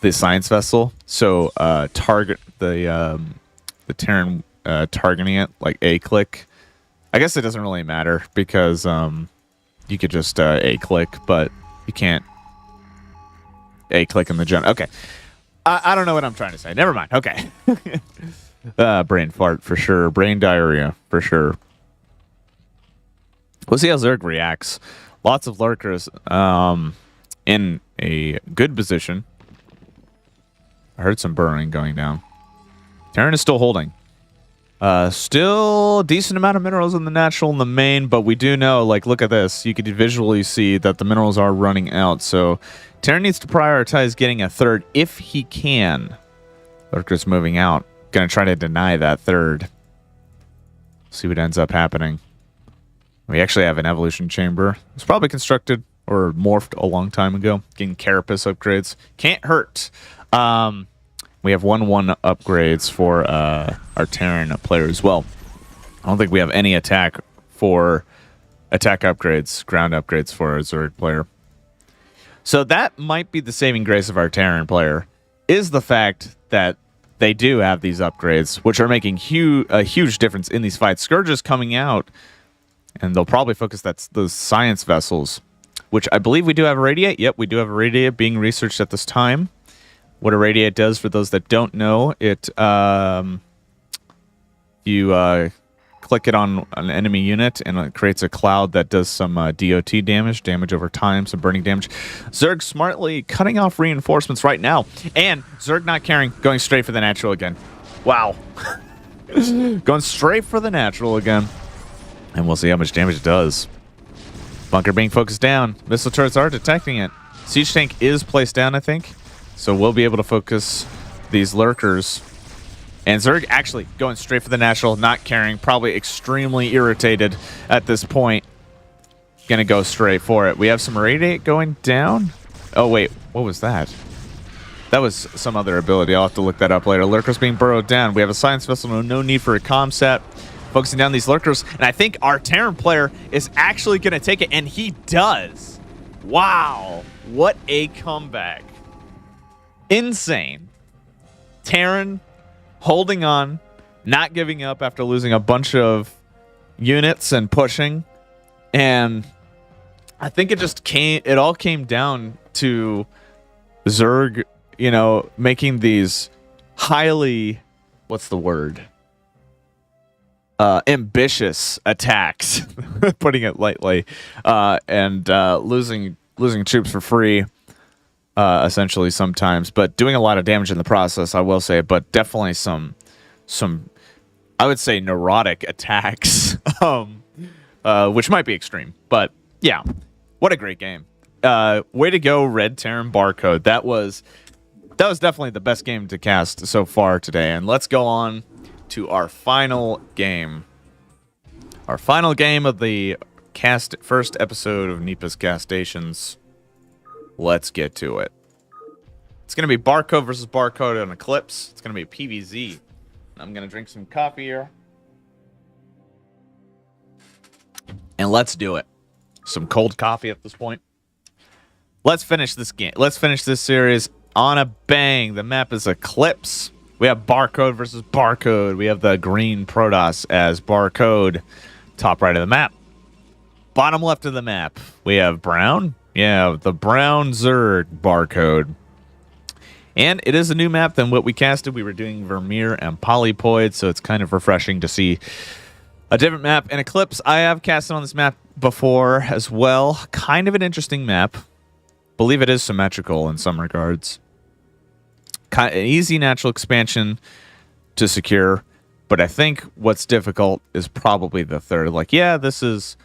the science vessel. So target the Terran targeting it like A-click. I guess it doesn't really matter because you could just A-click, but you can't A-click in the gen. Okay. I don't know what I'm trying to say. Never mind. Okay. Brain fart for sure. Brain diarrhea for sure. We'll see how Zerg reacts. Lots of lurkers in a good position. I heard some burrowing going down. Terran is still holding. Still a decent amount of minerals in the natural and the main, but we do know, like, look at this. You could visually see that the minerals are running out, so Terran needs to prioritize getting a third if he can. Lurker's moving out. Gonna try to deny that third. See what ends up happening. We actually have an evolution chamber. It's probably constructed or morphed a long time ago. Getting carapace upgrades. Can't hurt. We have 1/1 upgrades for our Terran player as well. I don't think we have any attack upgrades, ground upgrades for our Zerg player. So that might be the saving grace of our Terran player, is the fact that they do have these upgrades, which are making a huge difference in these fights. Scourge is coming out, and they'll probably focus those science vessels, which I believe we do have a radiate. Yep, we do have a radiate being researched at this time. What a radiate does, for those that don't know, it you click it on an enemy unit, and it creates a cloud that does some DOT damage over time, some burning damage. Zerg smartly cutting off reinforcements right now, and Zerg not caring, going straight for the natural again. Wow. Going straight for the natural again. And we'll see how much damage it does. Bunker being focused down. Missile turrets are detecting it. Siege tank is placed down, I think. So we'll be able to focus these lurkers. And Zerg actually going straight for the natural, not caring, probably extremely irritated at this point. Gonna go straight for it. We have some radiate going down. Oh wait, what was that? That was some other ability. I'll have to look that up later. Lurkers being burrowed down. We have a science vessel, no need for a comsat. Focusing down these lurkers, and I think our Terran player is actually gonna take it, and he does. Wow, what a comeback. Insane. Terran holding on, not giving up after losing a bunch of units and pushing. And I think it all came down to Zerg, making these highly, what's the word? Ambitious attacks, putting it lightly, and losing troops for free. Essentially sometimes, but doing a lot of damage in the process, I will say, but definitely some I would say neurotic attacks, which might be extreme, but yeah, what a great game. Way to go, Red Terran Barcode. That was definitely the best game to cast so far today, and let's go on to our final game. Our final game of the first episode of Nipaa's Castastions. Let's get to it. It's going to be barcode versus barcode on Eclipse. It's going to be PVZ. I'm going to drink some coffee here. And let's do it. Some cold coffee at this point. Let's finish this game. Let's finish this series on a bang. The map is Eclipse. We have barcode versus barcode. We have the green Protoss as barcode. Top right of the map. Bottom left of the map, we have brown. Yeah, the brown Zerg barcode. And it is a new map than what we casted. We were doing Vermeer and Polypoid, so it's kind of refreshing to see a different map. In Eclipse, I have casted on this map before as well. Kind of an interesting map. Believe it is symmetrical in some regards. An easy natural expansion to secure, but I think what's difficult is probably the third. Like, yeah, this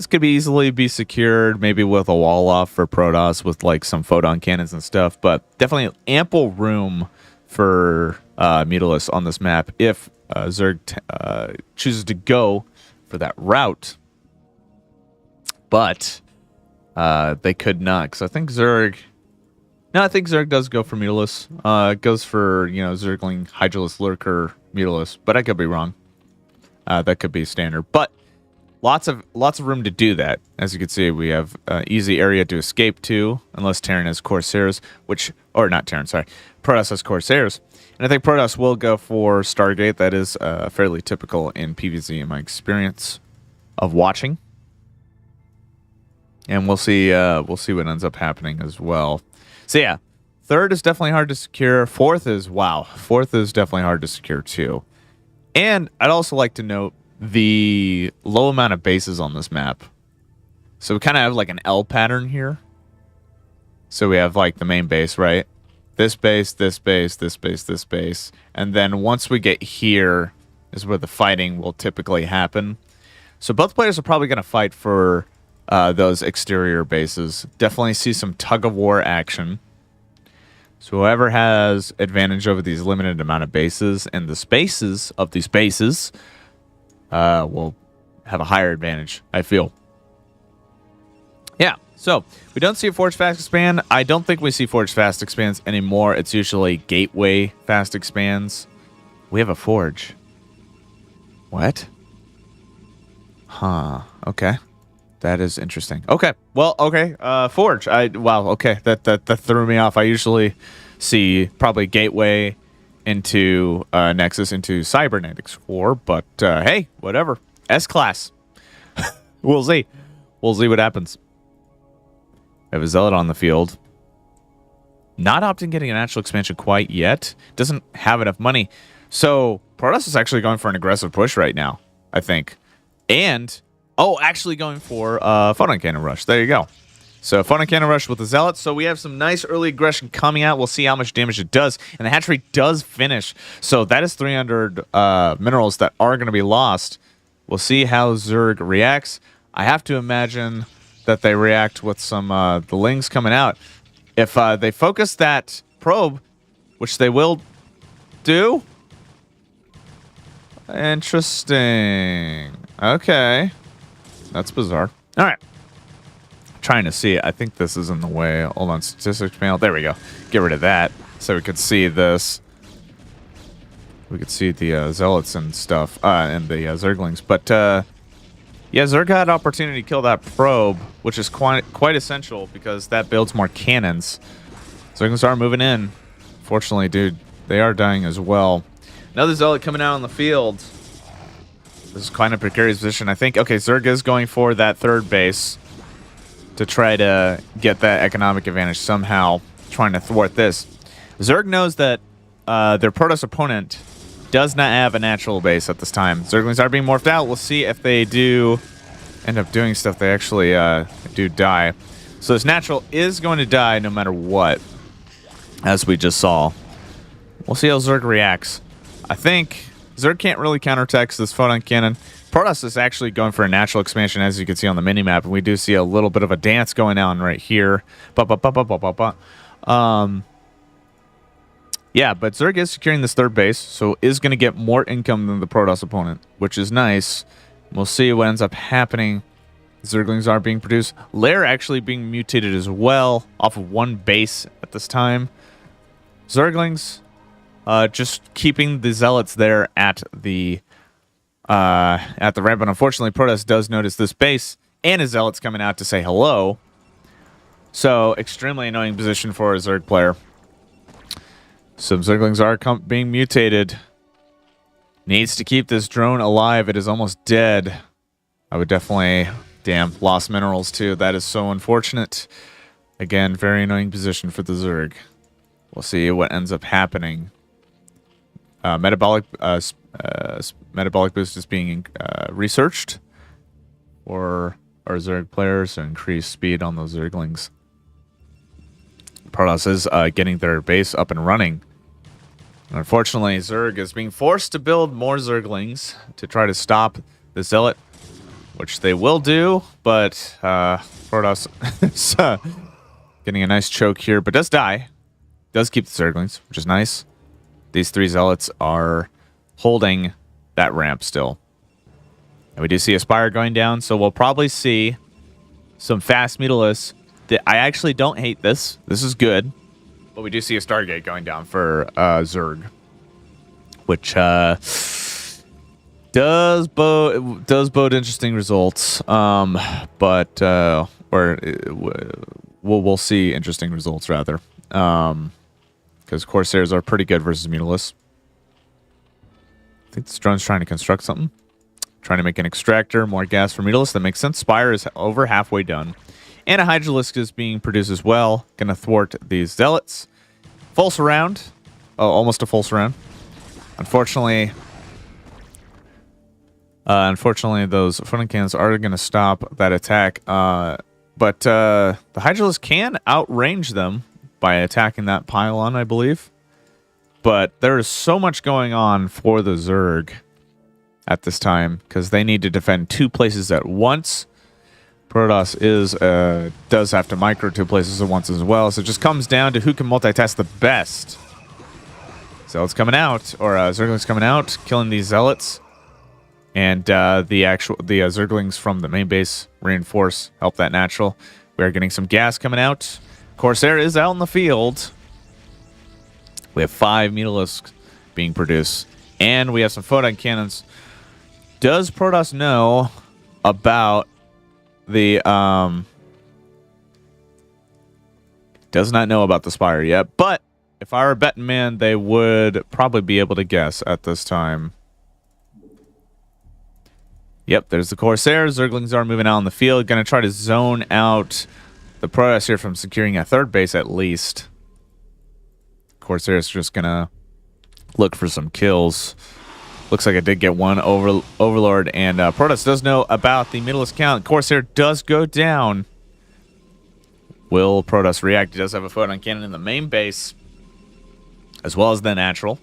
could easily be secured, maybe with a wall off for Protoss with like some photon cannons and stuff, but definitely ample room for Mutalisk on this map if Zerg chooses to go for that route. But they could not, because I think Zerg... No, I think Zerg does go for Mutalisk. It goes for, Zergling, Hydralisk, Lurker, Mutalisk, but I could be wrong. That could be standard. But lots of room to do that. As you can see, we have easy area to escape to, unless Terran has Corsairs, Protoss has Corsairs. And I think Protoss will go for Stargate. That is fairly typical in PvZ in my experience of watching. And we'll see what ends up happening as well. So yeah, third is definitely hard to secure. Fourth is definitely hard to secure too. And I'd also like to note the low amount of bases on this map. So we kind of have like an L pattern here. So we have like the main base, right? This base, this base, this base, this base. And then once we get here is where the fighting will typically happen. So both players are probably going to fight for those exterior bases. Definitely see some tug-of-war action. So whoever has advantage over these limited amount of bases and the spaces of these bases will have a higher advantage, I feel. Yeah, so we don't see a Forge Fast Expand. I don't think we see Forge Fast Expands anymore. It's usually Gateway Fast Expands. We have a Forge. What? Huh, okay. That is interesting. Okay. Well, okay. Forge. Wow. Okay. That threw me off. I usually see probably Gateway into Nexus into Cybernetics 4, but hey, whatever. S-Class. We'll see. We'll see what happens. I have a Zealot on the field. Not opting getting a natural expansion quite yet. Doesn't have enough money. So Protoss is actually going for an aggressive push right now, I think. And... oh, actually going for Photon Cannon Rush. There you go. So Photon Cannon Rush with the Zealot. So we have some nice early aggression coming out. We'll see how much damage it does. And the hatchery does finish. So that is 300 minerals that are going to be lost. We'll see how Zerg reacts. I have to imagine that they react with some the Lings coming out. If they focus that probe, which they will do. Interesting. Okay. That's bizarre. All right. Trying to see it. I think this is in the way. Hold on. Statistics panel. There we go. Get rid of that so we could see this. We could see the Zealots and stuff. And the Zerglings. But, yeah, Zerg had an opportunity to kill that probe, which is quite essential because that builds more cannons. Zerglings are moving in. Fortunately, dude, they are dying as well. Another Zealot coming out on the field. This is kind of a precarious position. I think, okay, Zerg is going for that third base to try to get that economic advantage somehow, trying to thwart this. Zerg knows that their Protoss opponent does not have a natural base at this time. Zerglings are being morphed out. We'll see if they do end up doing stuff. They actually do die. So this natural is going to die no matter what, as we just saw. We'll see how Zerg reacts. I think... Zerg can't really counterattack this photon cannon. Protoss is actually going for a natural expansion, as you can see on the minimap, and we do see a little bit of a dance going on right here. Yeah, but Zerg is securing this third base, so is going to get more income than the Protoss opponent, which is nice. We'll see what ends up happening Zerglings are being produced. Lair actually being mutated as well, off of one base at this time. Zerglings, just keeping the zealots there at the ramp. But unfortunately, Protoss does notice this base and his zealots coming out to say hello. So, extremely annoying position for a Zerg player. Some Zerglings are being mutated. Needs to keep this drone alive. It is almost dead. I would definitely... Damn, lost minerals too. That is so unfortunate. Again, very annoying position for the Zerg. We'll see what ends up happening. Metabolic boost is being researched for our Zerg players to increase speed on those Zerglings. Protoss is getting their base up and running. Unfortunately, Zerg is being forced to build more Zerglings to try to stop the Zealot, which they will do, but Protoss is getting a nice choke here, but does die. Does keep the Zerglings, which is nice. These 3 Zealots are holding that ramp still. And we do see a Spire going down, so we'll probably see some fast Mutalists. I actually don't hate this. This is good. But we do see a Stargate going down for Zerg, which does bode interesting results. But we'll see interesting results rather. Because Corsairs are pretty good versus Mutalisks. I think this drone's trying to construct something. Trying to make an extractor, more gas for Mutalisks. That makes sense. Spire is over halfway done. And a Hydralisk is being produced as well. Gonna thwart these Zealots. Full surround. Oh, almost a full surround. Unfortunately, those photon cannons are gonna stop that attack. But the Hydralisk can outrange them by attacking that pylon, I believe. But there is so much going on for the Zerg at this time because they need to defend 2 places at once. Protoss does have to micro 2 places at once as well, so it just comes down to who can multitask the best. Zealots coming out, or Zerglings coming out, killing these Zealots, and the Zerglings from the main base reinforce, help that natural. We are getting some gas coming out. Corsair is out in the field. We have 5 Mutalisks being produced, and we have some photon cannons. Does Protoss know about the does not know about the Spire yet, but if I were a betting man, they would probably be able to guess at this time. Yep, there's the Corsairs. Zerglings are moving out on the field. Gonna try to zone out the Protoss here from securing a 3rd base at least. Corsairs just gonna look for some kills. Looks like I did get one Overlord, and Protoss does know about the Mutalisk count. Corsair does go down. Will Protoss react? He does have a photon cannon in the main base, as well as the natural.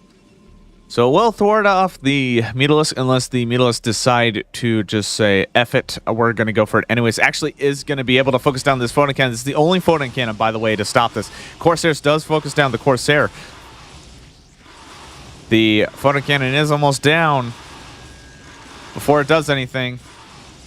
So we'll thwart off the Mutalisk unless the Mutalisk decide to just say, F it, we're going to go for it anyways. Actually is going to be able to focus down this photon cannon. This is the only photon cannon, by the way, to stop this. Corsairs does focus down the Corsair. The photon cannon is almost down before it does anything.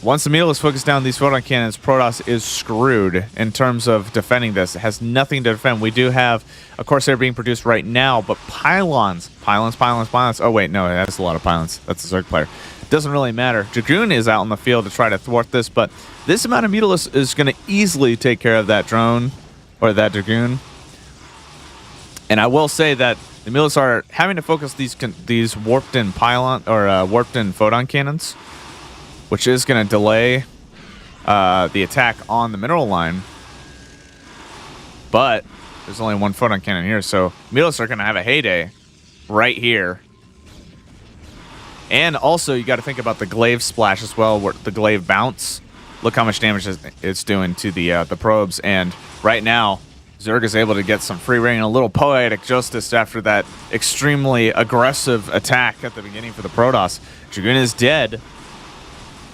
Once the Mutalisk focus down these photon cannons, Protoss is screwed in terms of defending this. It has nothing to defend. We do have a Corsair being produced right now, but pylons. Oh, wait, no, that's a lot of pylons. That's a Zerg player. Doesn't really matter. Dragoon is out in the field to try to thwart this, but this amount of Mutalisk is going to easily take care of that drone, or that Dragoon. And I will say that the Mutalisks are having to focus these warped-in pylon, or warped-in photon cannons, which is going to delay the attack on the mineral line. But there's only 1 photon cannon here, so Mutalisks are going to have a heyday right here. And also, you got to think about the glaive splash as well, where the glaive bounce. Look how much damage it's doing to the probes. And right now, Zerg is able to get some free reign, a little poetic justice after that extremely aggressive attack at the beginning for the Protoss. Dragoon is dead.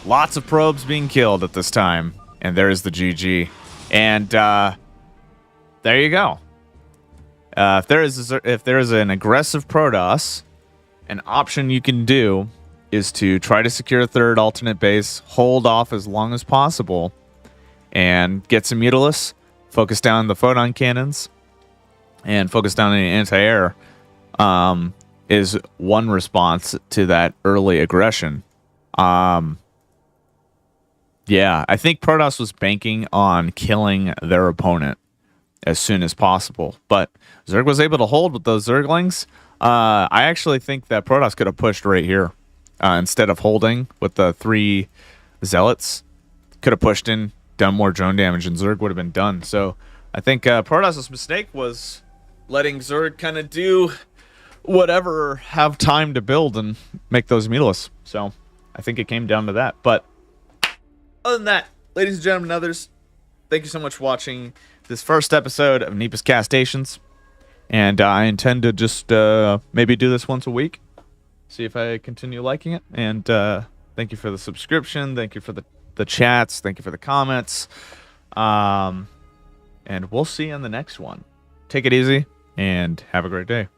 Lots of probes being killed at this time. And there is the GG. And there you go. If there is an aggressive Protoss, an option you can do is to try to secure a third alternate base, hold off as long as possible, and get some Mutalisk, focus down the photon cannons, and focus down any anti-air, is one response to that early aggression. Yeah, I think Protoss was banking on killing their opponent as soon as possible, but Zerg was able to hold with those Zerglings. I actually think that Protoss could have pushed right here instead of holding with the 3 Zealots. Could have pushed in, done more drone damage, and Zerg would have been done. So I think Protoss's mistake was letting Zerg kind of do whatever, have time to build and make those Mutalisks. So I think it came down to that. But other than that, ladies and gentlemen and others, thank you so much for watching this first episode of Nipaa's Castastions. And I intend to just maybe do this once a week. See if I continue liking it. And thank you for the subscription. Thank you for the chats. Thank you for the comments. And we'll see you in the next one. Take it easy and have a great day.